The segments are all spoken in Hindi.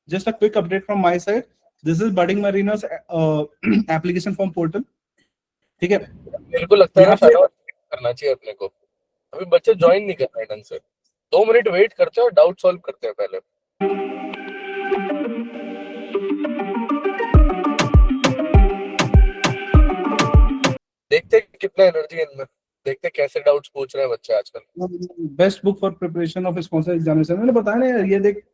just a quick update from my side. This is Budding Marinas application form portal. ठीक है, मेरे को लगता है ना यहाँ पे शायद करना चाहिए अपने को। अभी बच्चे ज्वाइन नहीं कर रहे ढंग से। 2 मिनट वेट करते हैं और डाउट सॉल्व करते हैं पहले। देखते हैं कितना एनर्जी है इनमें, देखते हैं कैसे डाउट्स पूछ रहे हैं बच्चे आजकल। Best book for preparation of sponsor examination, मैंने बताया ना यार, ये देख,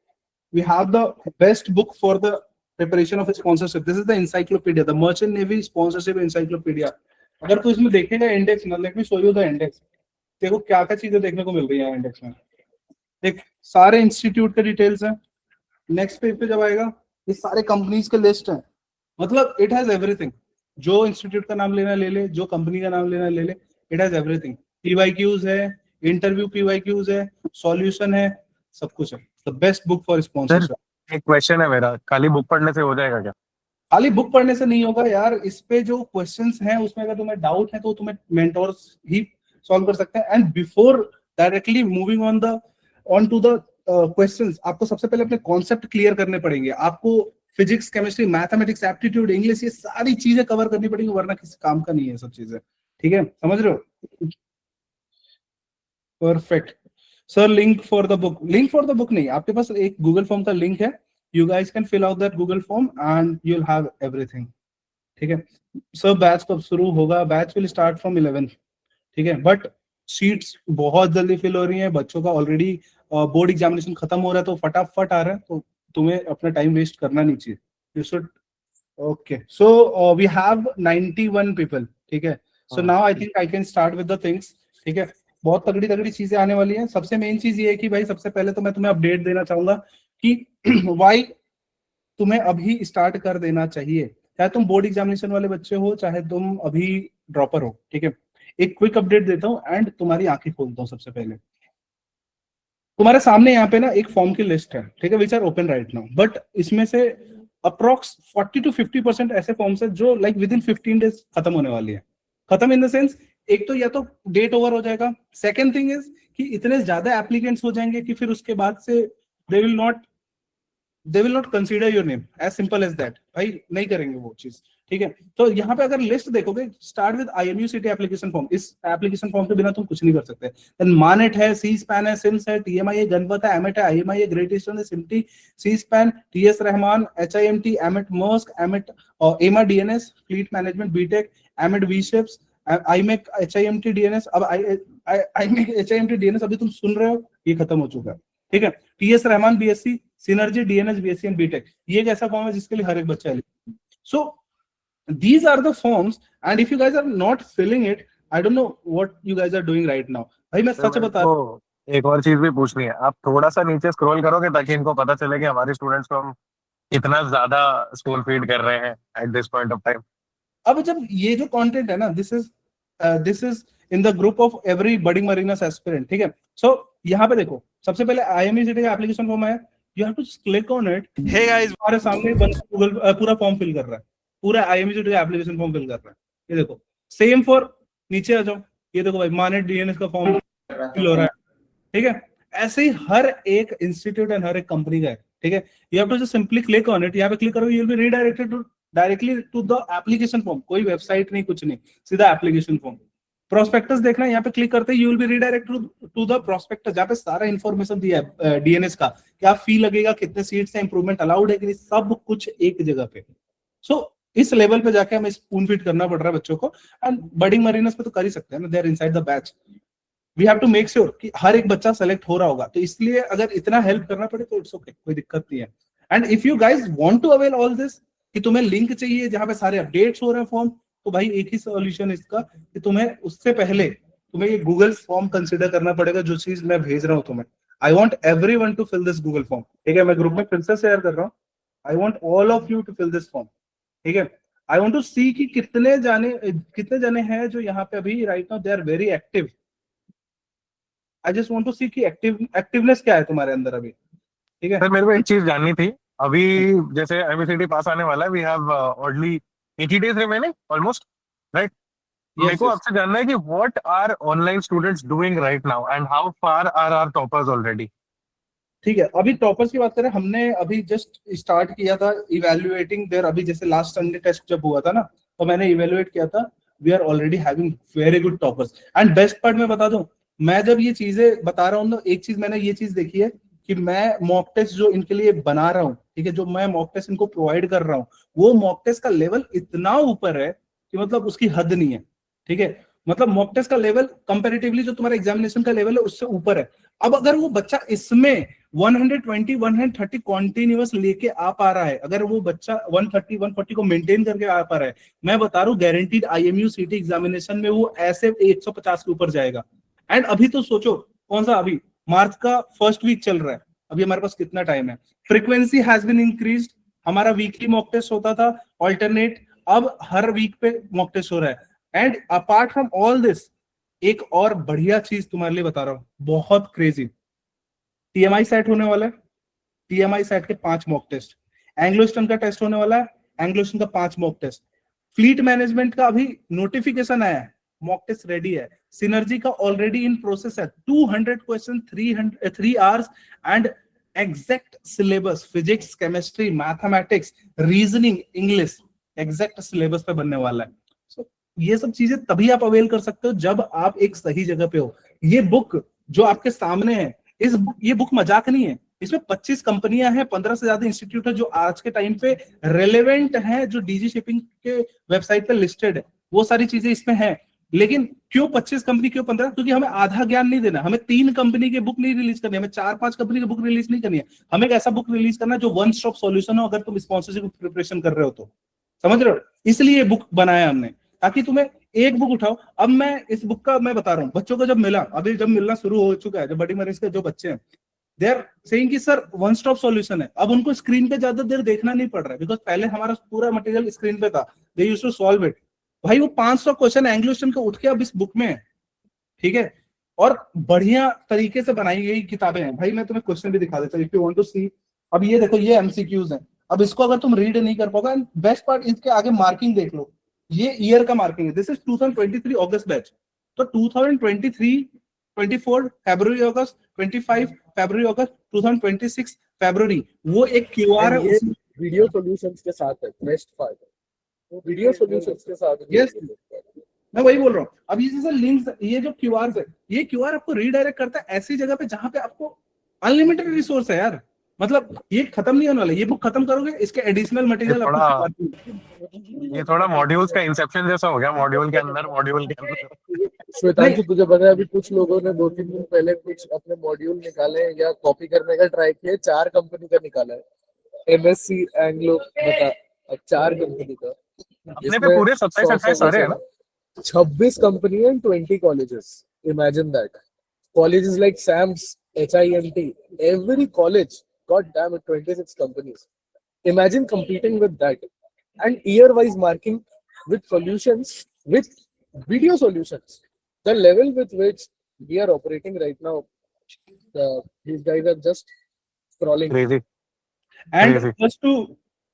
we have the best book for the preparation of a sponsorship. This is the encyclopedia, the Merchant Navy sponsorship encyclopedia. अगर तू इसमें देखेगा इंडेक्स ना, let me show you the index, देखो क्या क्या चीजें देखने को मिल रही है इंडेक्स में। देख, सारे इंस्टीट्यूट के डिटेल्स हैं। नेक्स्ट पेज पे जब आएगा, ये सारे कंपनीज के लिस्ट हैं, मतलब इट हैज एवरीथिंग। जो इंस्टीट्यूट का नाम लेना ले ले, जो कंपनी का नाम लेना ले ले, इट हैज एवरीथिंग। पीवाईक्यूज है, इंटरव्यू पीवाईक्यूज है, सॉल्यूशन है, सब कुछ है। The best book for sponsorship. एक क्वेश्चन है मेरा, खाली बुक पढ़ने से हो जाएगा क्या? खाली बुक पढ़ने से नहीं होगा यार, इस पे जो क्वेश्चंस हैं उसमें अगर तुम्हें डाउट है तो तुम्हें मेंटोर्स ही सॉल्व कर सकते हैं। And before directly moving on to the questions, आपको सबसे पहले अपने कॉन्सेप्ट क्लियर करने पड़ेंगे। आपको physics, chemistry, mathematics, aptitude, English, ये सारी चीजें कवर करनी पड़ेंगी, वरना किसी काम का नहीं है सब चीजें। ठीक है, समझ रहे हो? Perfect sir. Link for the book नहीं, आपके पास एक गूगल फॉर्म का लिंक है, you guys can fill out that Google form and you'll have everything. ठीक है सर, बैच कब शुरू होगा? बैच will start from 11, ठीक है, बट सीट्स बहुत जल्दी फिल हो रही हैं। बच्चों का ऑलरेडी बोर्ड एग्जामिनेशन खत्म हो रहा है, तो फटाफट आ रहा है, तो तुम्हें अपना टाइम वेस्ट करना नहीं चाहिए। You should, okay, so we have 91 people, ठीक है। So now I think I can start with the things, ठीक है। बहुत तगड़ी तगड़ी चीजें आने वाली हैं। सबसे मेन चीज ये है कि भाई, सबसे पहले तो मैं तुम्हें अपडेट देना चाहूंगा कि वाई तुम्हें अभी स्टार्ट कर देना चाहिए, चाहे तुम बोर्ड एग्जामिनेशन वाले बच्चे हो, चाहे तुम अभी ड्रॉपर हो, ठीक है। एक क्विक अपडेट देता हूँ एंड तुम्हारी आंखें खोलता हूँ। सबसे पहले तुम्हारे सामने यहाँ पे ना एक फॉर्म की लिस्ट है, ठीक है, which are open right now, but इसमें से अप्रोक्स 40 to 50% ऐसे फॉर्म्स है जो लाइक विद इन 15 डेज खत्म होने वाली है। खत्म इन द सेंस, एक तो या तो डेट ओवर हो जाएगा, सेकेंड थिंग इज कि इतने ज्यादा एप्लीकेंट्स हो जाएंगे कि फिर उसके बाद से they will not consider your name, as simple as that. भाई नहीं करेंगे वो चीज, ठीक है। तो यहाँ पे अगर लिस्ट देखोगे, start with IMU city application form. इस एप्लीकेशन फॉर्म के बिना तुम कुछ नहीं कर सकते। देन मानेट है, सी स्पैन है, सिम्स है, TMI है, गणपत है, एमेट है, IMI है, ग्रेट ईस्टर्न है, सिम्टी, Sea Span, TS Rahman, HIMT, AMET Maersk, AMET और एमा DNS, fleet management, BTech, AMET V Ships, IMEC, HIMT DNS। अब IMEC HIMT DNS अभी तुम सुन रहे हो, ये खत्म हो चुका है, ठीक है। TS Rahman BSc, Synergy DNS BSc and BTech, ये एक ऐसा फॉर्म है जिसके लिए हर एक बच्चा है। सो these are the forms, and if you guys are not filling it, I don't know what you guys are doing right now. भाई मैं सच बता रहा हूँ। एक और चीज भी पूछनी है, आप थोड़ा सा नीचे स्क्रॉल करोगे ताकि इनको पता चले कि हमारे स्टूडेंट्स को हम इतना ज्यादा स्कूल फीड कर रहे हैं at this point of time. अब जब ये जो कंटेंट है ना, this is in the group of every budding mariners aspirant, ठीक है। सो यहाँ पे देखो, सबसे पहले IME सिटी का एप्लीकेशन फॉर्म है, you have to click on it. Hey guys, हमारे सामने गूगल पूरा फॉर्म फिल कर रहा है, पूरा IME सिटी का एप्लीकेशन फॉर्म फिल कर रहा है। ये देखो, सेम फॉर, नीचे आ जाओ, ये देखो भाई, मानेट DNS का फॉर्म फिल हो रहा है, ठीक है। ऐसे ही हर एक इंस्टीट्यूट एंड हर एक कंपनी का है, ठीक है। You have to just simply click on it. यहाँ पे क्लिक करोगे, you will be redirected directly to the application form. कोई वेबसाइट नहीं, कुछ नहीं, सीधा एप्लीकेशन फॉर्म। प्रोस्पेक्टस देखना, यहाँ पे क्लिक करते ही you will be redirected to the prospectus, जहाँ पे सारा इन्फॉर्मेशन दिया है DNS का, क्या फी लगेगा, कितने सीट्स हैं, इंप्रूवमेंट अलाउड है कि नहीं, सब कुछ एक जगह पे। सो इस लेवल पे जाके हमें स्पून फीड करना पड़ रहा है बच्चों को, एंड बडिंग मरीनस पे तो कर ही सकते हैं ना, they are inside the batch. We have to make sure कि हर एक बच्चा सेलेक्ट हो रहा होगा, तो इसलिए अगर इतना हेल्प करना पड़े तो इट्स ओके, कोई दिक्कत नहीं है। And if you guys want to avail all this, कि तुम्हें लिंक चाहिए जहां पे सारे अपडेट्स हो रहे हैं फॉर्म, तो भाई एक ही सॉल्यूशन इसका, कि तुम्हें उससे पहले तुम्हें ये गूगल फॉर्म कंसिडर करना पड़ेगा, जो चीज मैं भेज रहा हूँ तुम्हें। I want everyone to fill this Google form, ठीक है। मैं ग्रुप में फिर से शेयर कर रहा हूँ। I want all of you to fill this form, ठीक है। आई वॉन्ट टू सी कि कितने जने हैं जो यहाँ पे अभी right now they are very active. I just want to see कि एक्टिवनेस क्या है तुम्हारे अंदर अभी, ठीक है। सर मेरे को एक चीज जाननी थी, अभी जैसे IME पास आने वाला है, we have only 80 days remaining almost, right? मेरे को आपसे जानना है कि what are online students doing right now and how far are our toppers already? ठीक है, अभी टॉपर्स की बात करें, हमने अभी जस्ट स्टार्ट किया था इवेल्युएटिंग देयर, अभी जैसे लास्ट संडे टेस्ट जब हुआ था ना, तो मैंने इवेल्युएट किया था, we are already having very good toppers. And best part मैं बता दूं, मैं जब ये चीजें बता रहा हूँ, तो एक चीज मैंने ये चीज देखी है कि मैं मॉक टेस्ट जो इनके लिए बना रहा हूँ, ठीक है, जो मैं मॉक टेस्ट इनको प्रोवाइड कर रहा हूँ, वो मॉक टेस्ट का लेवल इतना ऊपर है कि मतलब उसकी हद नहीं है। ठीक है, मतलब मॉक टेस्ट का लेवल कंपैरेटिवली जो तुम्हारा एग्जामिनेशन का लेवल है उससे ऊपर है। अब अगर वो बच्चा इसमें 120 130 कॉन्टिन्यूअस लेके आ पा रहा है, अगर वो बच्चा 130 140 को मेंटेन करके आ पा रहा है, मैं बता रहा हूँ गारंटीड IMU CT एग्जामिनेशन में वो ऐसे 150 के ऊपर जाएगा। एंड अभी तो सोचो कौन सा, अभी मार्च का फर्स्ट वीक चल रहा है, अभी हमारे पास कितना टाइम है। फ्रीक्वेंसी हैज बीन इंक्रीज्ड, हमारा वीकली मॉक टेस्ट होता था ऑल्टरनेट, अब हर वीक पे मॉक टेस्ट हो रहा है। And apart from all this, एक और बढ़िया चीज तुम्हारे लिए बता रहा हूँ, बहुत क्रेजी, TMI सेट होने वाला है, TMI सेट के 5 मॉक टेस्ट, एंग्लोस्टन का टेस्ट होने वाला है, एंग्लोस्टन का 5 मॉक टेस्ट, फ्लीट मैनेजमेंट का अभी नोटिफिकेशन आया है, मॉक टेस्ट रेडी है, सिनर्जी का ऑलरेडी इन प्रोसेस है, 200 question 3 hours and exact syllabus, physics chemistry mathematics reasoning English exact syllabus पे बनने वाला है। So, ये सब चीजें तभी आप अवेल कर सकते हो जब आप एक सही जगह पे हो। ये बुक जो आपके सामने है, ये बुक मजाक नहीं है, इसमें 25 कंपनियां हैं, 15 से ज्यादा इंस्टीट्यूट है जो आज के टाइम पे रेलेवेंट हैं, जो डीजी शिपिंग के वेबसाइट पे लिस्टेड है, वो सारी चीजें इसमें हैं। लेकिन क्यों 25 कंपनी, क्यों 15? क्योंकि हमें आधा ज्ञान नहीं देना, हमें 3 कंपनी की बुक नहीं रिलीज करनी है, हमें 4-5 कंपनी की बुक रिलीज नहीं करनी है, हमें एक ऐसा बुक रिलीज करना है जो वन स्टॉप सॉल्यूशन हो अगर तुम स्पॉन्सरशिप प्रिपरेशन कर रहे हो तो। समझ रहे हो, इसलिए ये बुक बनाया हमने, ताकि तुम्हें एक बुक उठाओ। अब मैं इस बुक का मैं बता रहा हूँ, बच्चों को जब मिला, अभी जब मिलना शुरू हो चुका है, जो बड़ी मरीज के जो बच्चे हैं, दे आर सेइंग कि सर वन स्टॉप सॉल्यूशन है, अब उनको स्क्रीन पे ज्यादा देर देखना नहीं पड़ रहा है, बिकॉज पहले हमारा पूरा मटेरियल स्क्रीन पे था, they used to solve it. भाई वो 500 क्वेश्चन एंग्लोस्टन के उठ के अब इस बुक में है, ठीक है, और बढ़िया तरीके से बनाई गई किताबें हैं। भाई मैं तुम्हें क्वेश्चन भी दिखा देता हूं इफ यू वांट टू सी। अब ये देखो, ये MCQs हैं, अब इसको अगर तुम रीड नहीं कर पाओगे, बेस्ट पार्ट इसके आगे मार्किंग देख लो, ये ईयर का मार्किंग है, दिस इज 2023 अगस्त बैच, तो 2023 24 फरवरी अगस्त, 25 फरवरी अगस्त, 2026 फरवरी, वो एक QR है। ये वीडियो सॉल्यूशंस के साथ है, बेस्ट पार्ट है वीडियो सॉल्यूशंस के साथ। यस, मैं वही बोल रहा हूँ। अब ये जैसे लिंक्स, ये जो QR है, ये QR आपको रीडायरेक्ट करता है ऐसी जगह पे जहां पे आपको अनलिमिटेड रिसोर्स है यार, मतलब ये खत्म नहीं होने वाला, ये बुक खत्म करोगे इसके एडिशनल मटेरियल आपको। ये थोड़ा मॉड्यूल्स का इंसेप्शन जैसा हो गया, मॉड्यूल के अंदर मॉड्यूल के अंदर। श्वेतांशु, तुझे पता है अभी कुछ लोगों ने 2-3 दिन पहले कुछ अपने मॉड्यूल निकाले या कॉपी करने का ट्राई किया, 4 कंपनी का निकाला है, MSc एंग्लो बता, अब 4 कंपनी का, अपने पे पूरे 27-28 सारे है ना, 26 company and 20 colleges. Imagine that. Colleges like SAMS, HIMT, every college, god damn it, 26 companies. Imagine competing with that. And year-wise marking with solutions, with video solutions. The level with which we are operating right now, these guys are just crawling. Crazy. And Crazy. Just to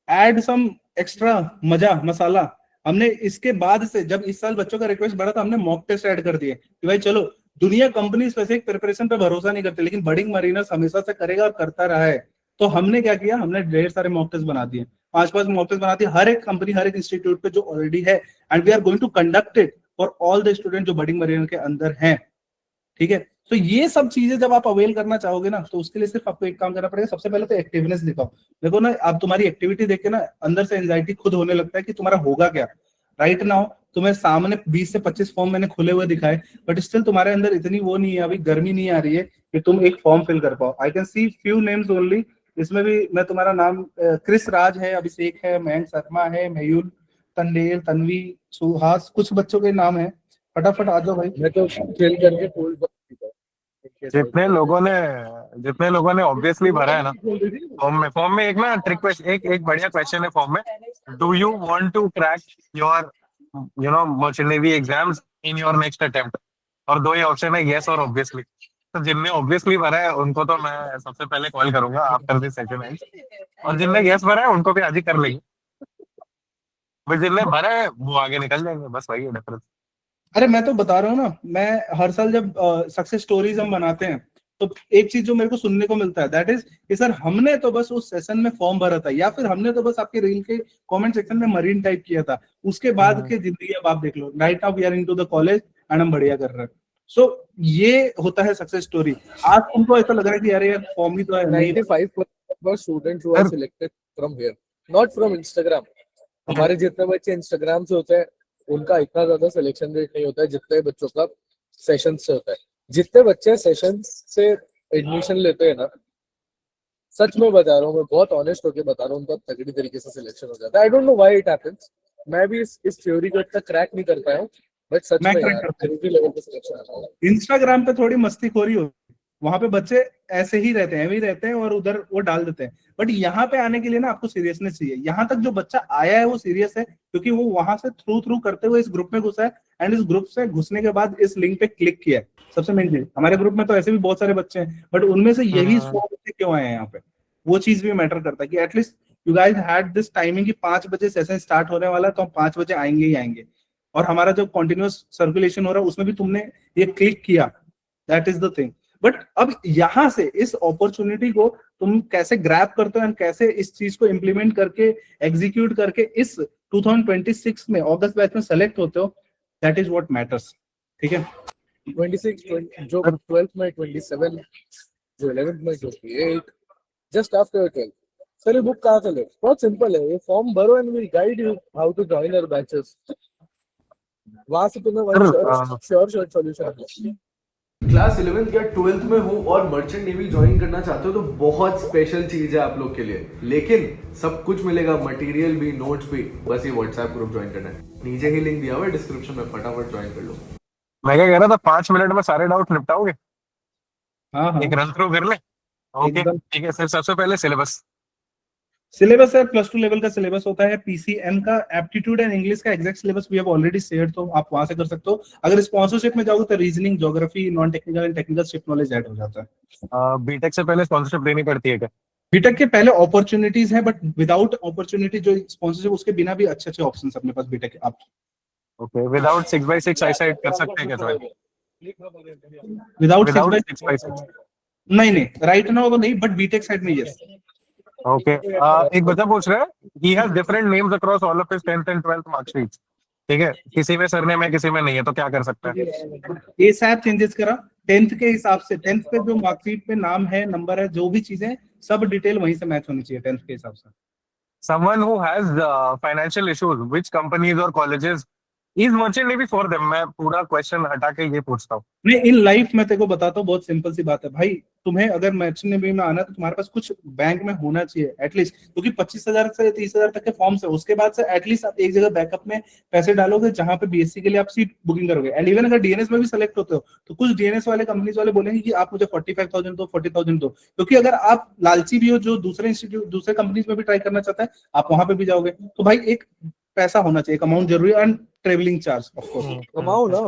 add some extra मजा मसाला, हमने इसके बाद से, जब इस साल बच्चों का रिक्वेस्ट बढ़ा था, हमने मॉक टेस्ट ऐड कर दिए कि भाई चलो, दुनिया कंपनी स्पेसिफिक प्रिपरेशन पे भरोसा नहीं करती, लेकिन बडिंग मरीनर्स हमेशा से करेगा और करता रहा है। तो हमने क्या किया, हमने ढेर सारे मॉक टेस्ट बना दिए, 5-5 मॉक टेस्ट बना दिए, हर एक कंपनी, हर एक इंस्टीट्यूट पे जो ऑलरेडी है, and we are going to conduct it for all the student जो बडिंग मरीनर के अंदर हैं। ठीक है, तो ये सब चीजें जब आप अवेल करना चाहोगे ना, तो उसके लिए सिर्फ आपको एक काम करना पड़ेगा, सबसे पहले तो एक्टिवनेस दिखाओ। देखो ना, आप तुम्हारी एक्टिविटी देख के ना अंदर से एंजाइटी खुद होने लगता है कि तुम्हारा होगा क्या। राइट नाउ तुम्हें सामने 20 से 25 फॉर्म मैंने खुले हुए दिखाए, बट स्टिल तुम्हारे अंदर इतनी वो नहीं है, अभी गर्मी नहीं आ रही है कि तुम एक फॉर्म फिल कर पाओ। I can see few names only, इसमें भी मैं तुम्हारा नाम, क्रिस राज है, अभिषेक है, मयंक शर्मा है, मयूर, तंडेल, तन्वी, सुहास, कुछ बच्चों के नाम है। फटाफट आ जाओ भाई। मैं तो खेल करके फूल जितने लोगों ने ऑब्वियसली भरा है ना फॉर्म में एक ना ट्रिक क्वेश्चन, एक बढ़िया क्वेश्चन है फॉर्म में, do you want to crack your merchant navy exams in your next attempt, और 2 ही ऑप्शन है, यस और ऑब्वियसली। तो जिनने ऑब्वियसली भरा है उनको तो मैं सबसे पहले कॉल करूंगा आफ्टर दिस सेशन एंड, और जिनने यस भरा है उनको भी आज ही कर लेंगे, बट जिनने भरा है वो आगे निकल जाएंगे, बस वही है डिफरेंस। अरे मैं तो बता रहा हूँ ना, मैं हर साल जब सक्सेस स्टोरीज हम बनाते हैं, तो एक चीज जो मेरे को सुनने को मिलता है दैट इज कि सर हमने तो बस उस सेशन में फॉर्म भरा था, या फिर हमने तो बस आपके रील के कमेंट सेक्शन में मरीन टाइप किया था, उसके बाद की जिंदगी अब आप देख लो, right now we are into the college and हम बढ़िया कर रहे हैं। सो ये होता है सक्सेस स्टोरी। आज तुमको ऐसा लग रहा है कि यार फॉर्म ही तो है नहीं, 95% of students who are selected from here, not from Instagram. हमारे जितने बच्चे इंस्टाग्राम से होते हैं उनका इतना ज्यादा सिलेक्शन रेट नहीं होता है जितने बच्चों का सेशन से होता है। जितने बच्चे सेशन से एडमिशन लेते हैं ना, सच में बता रहा हूँ, मैं बहुत ऑनेस्ट होकर बता रहा हूँ, उनका तगड़ी तरीके से सिलेक्शन हो जाता है। I don't know why it happens, मैं भी इस थ्योरी को इतना क्रैक नहीं कर पाया हूँ, बट सच मैं में क्रैक यार करता हूँ। एवरी लेवल पे सिलेक्शन आता है। इंस्टाग्राम पे थोड़ी मस्तीखोरी होती है, वहां पे बच्चे ऐसे ही रहते हैं, वही रहते हैं और उधर वो डाल देते हैं। बट यहाँ पे आने के लिए ना आपको सीरियसनेस चाहिए। यहाँ तक जो बच्चा आया है वो सीरियस है, क्योंकि वो वहां से थ्रू करते हुए इस ग्रुप में घुसा है, एंड इस ग्रुप से घुसने के बाद इस लिंक पे क्लिक किया है। सबसे मेन चीज, हमारे ग्रुप में तो ऐसे भी बहुत सारे बच्चे हैं, बट उनमें से यही 100 बच्चे क्यों आए हैं यहाँ पे, वो चीज भी मैटर करता है कि at least you guys had this timing कि 5 बजे सेशन स्टार्ट होने वाला है, तो हम 5 बजे आएंगे ही आएंगे। और हमारा जो कॉन्टिन्यूस सर्कुलेशन हो रहा है उसमें भी तुमने ये क्लिक किया, that is the thing. But अब यहाँ से इस अपॉर्चुनिटी को तुम कैसे ग्रैब करते हो एंड कैसे इस चीज को इम्प्लीमेंट करके एग्जीक्यूट करके इस 2026 में अगस्त बैच में सेलेक्ट होते हो, दैट इज व्हाट मैटर्स। ठीक है, 26 जो 12th में 27, जो 11th में 28, जस्ट आफ्टर 12th। सर ये बुक कहाँ से ले? बहुत सिंपल है, ये फॉर्म भरो and we guide you how to join our batches. वहां से तुम्हें वन श्योर सॉल्यूशन है। क्लास 11th या 12th में हो और मर्चेंट नेवी ज्वाइन करना चाहते हो तो बहुत स्पेशल चीज है आप लोग के लिए, लेकिन सब कुछ मिलेगा, मटेरियल भी, नोट्स भी, बस ये व्हाट्सएप ग्रुप ज्वाइन करना है। नीचे ही लिंक दिया हुआ है डिस्क्रिप्शन में, फटाफट ज्वाइन कर लो। मैं क्या कह रहा था, 5 मिनट में सारे डाउट निपटाओगे? हाँ एक रन थ्रू कर ले। ओके एकदम। ठीक है सर, सबसे पहले सिलेबस। सिलेबस है +2 लेवल का सिलेबस होता है, पीसीएम का एप्टीट्यूड एंड इंग्लिश का exact syllabus we have already shared, तो आप वहां से कर सकते हो। अगर स्पॉन्सरशिप में जाओगे तो reasoning, geography, non technical and technical ship knowledge add हो जाता है। बीटेक से पहले स्पॉन्सरशिप देनी पड़ती है क्या? बीटेक के पहले अपॉर्चुनिटीज है, बट विदाउट अपॉर्चुनिटी जो स्पॉन्सरशिप, उसके बिना भी अच्छे अच्छे ऑप्शन अपने पास बीटेक के। आप ओके, विदाउट 6x6 आईसाइट कर सकते हैं क्या sir? Without without 6x6 6x6? नहीं, राइट नाउ तो नहीं, बट बीटेक साइड में यस। ओके, एक बच्चा पूछ रहा है, he has different names across all of his 10th and 12th marksheets. ठीक है, किसी में सरनेम है किसी में नहीं है, तो क्या कर सकता है? ये सब चेंजेस करा 10th के हिसाब से, 10th पे जो मार्कशीट पे नाम है, नंबर है, जो भी चीजें, सब डिटेल वहीं से मैच होनी चाहिए 10th के हिसाब से। Someone who has financial issues, which companies or colleges is merchant navy for them? मैं पूरा क्वेश्चन हटा के ये पूछता हूँ। नहीं, इन लाइफ में तेरे को बताता हूँ, बहुत सिंपल सी बात है भाई। तुम्हें अगर मर्चेंट नेवी में आना है तो तुम्हारे पास कुछ बैंक में होना चाहिए एटलीस्ट, क्योंकि 25,000 से 30,000 तक के फॉर्म्स है। उसके बाद से एटलीस्ट आप एक जगह बैकअप में पैसे डालोगे जहां पे बीएससी के लिए आप सीट बुकिंग करोगे। एंड इवन अगर डीएनएस में भी सेलेक्ट होते हो तो कुछ डीएनएस वाले कंपनीज वाले बोलेंगे कि आप मुझे 45,000 दो, 40,000 दो, क्योंकि अगर आप लालची भी हो जो दूसरे इंस्टीट्यूट, दूसरे कंपनीज में भी ट्राई करना चाहता है, आप वहां पे भी जाओगे। तो भाई एक पैसा होना चाहिए, एक अमाउंट जरूरी है, and travelling charge of course. कमाओ ना,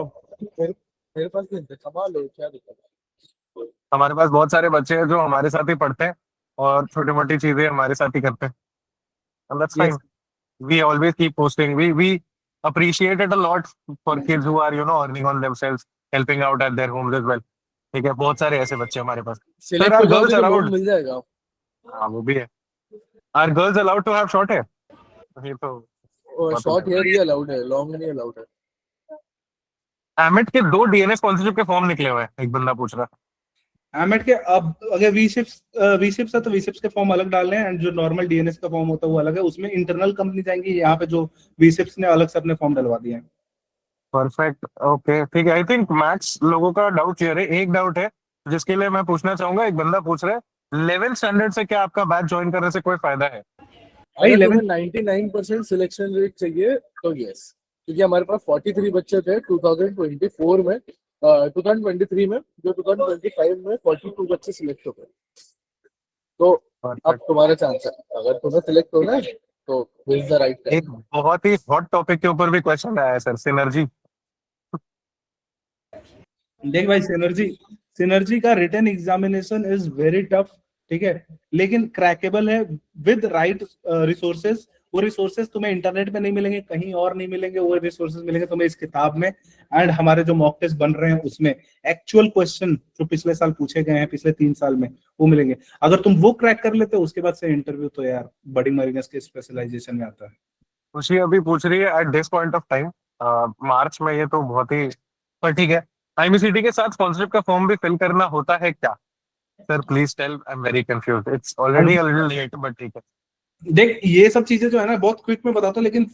मेरे पास नहीं, कमा लो, क्या दिक्कत है? हमारे पास बहुत सारे बच्चे हैं जो हमारे साथ ही पढ़ते हैं और छोटी मोटी चीजें हमारे साथ ही करते हैं, and that's fine. We always keep posting. We appreciate it a lot for kids who are earning on themselves, helping out at their homes as well. ठीक है, बहुत सारे ऐसे बच्चे हमारे पास। सिलेक्ट are हो girls जाओगे तो allowed? लोन मिल जाएगा। हाँ वो भी है। Are girls allowed to have short hair? ये तो शॉर्ट हेयर ही अलाउड है, लॉन्ग नहीं अलाउड है। एमिट के 2 डीएनए स्पॉन्सरशिप के फॉर्म निकले हुए हैं, एक बंदा पूछ रहा है। एमएट के अब अगर वीशिप्स है तो वीशिप्स के फॉर्म अलग डालने हैं, एंड जो नॉर्मल डीएनएस का फॉर्म होता है वो अलग है। उसमें इंटरनल कंपनी जाएंगी, यहाँ पे जो वीशिप्स ने अलग से अपने फॉर्म डलवा दिए हैं। परफेक्ट, ओके ठीक है। आई थिंक मैक्स लोगों का डाउट क्लियर है। एक डाउट है जिसके लिए मैं पूछना चाहूंगा, एक बंदा पूछ रहा है 11th स्टैंडर्ड से क्या आपका बैच ज्वाइन करने से कोई फायदा है? भाई अगर 11 तुम्हें 99% सिलेक्शन रेट चाहिए तो यस, क्योंकि हमारे पास 43 बच्चे थे 2024 में, 2023 में, जो 2025 में 42 बच्चे सिलेक्ट हो गए। तो अब तुम्हारा चांस है, अगर तुम्हें सिलेक्ट होना है तो this is the right time. एक बहुत ही हॉट टॉपिक के ऊपर भी क्वेश्चन आया है सर, सिनर्जी। देख भाई, सिनर्जी का written examination is very tough, ठीक है, लेकिन क्रैकेबल है विद राइट रिसोर्सेज वो रिसोर्सेज तुम्हें इंटरनेट में नहीं मिलेंगे, कहीं और नहीं मिलेंगे, वो रिसोर्सेज मिलेंगे तुम्हें इस किताब में। एंड हमारे जो मॉक टेस्ट बन रहे हैं उसमें एक्चुअल क्वेश्चन जो पिछले साल पूछे गए हैं, पिछले 3 साल में, वो मिलेंगे। अगर तुम वो क्रैक कर लेते हो, उसके बाद से इंटरव्यू तो यार बड़ी मरीनस के स्पेशलाइजेशन में आता है। खुशी अभी पूछ रही है at this point of time March में, ये तो बहुत ही, पर ठीक है। आईएमसीटी के साथ स्पॉन्सरशिप का फॉर्म भी फिल करना होता है क्या? Sir please tell, I am very confuse, it's already a little late, but ठीक है। देख, ये सब चीजें जो है ना बहुत क्विक में बताता हूँ, लेकिन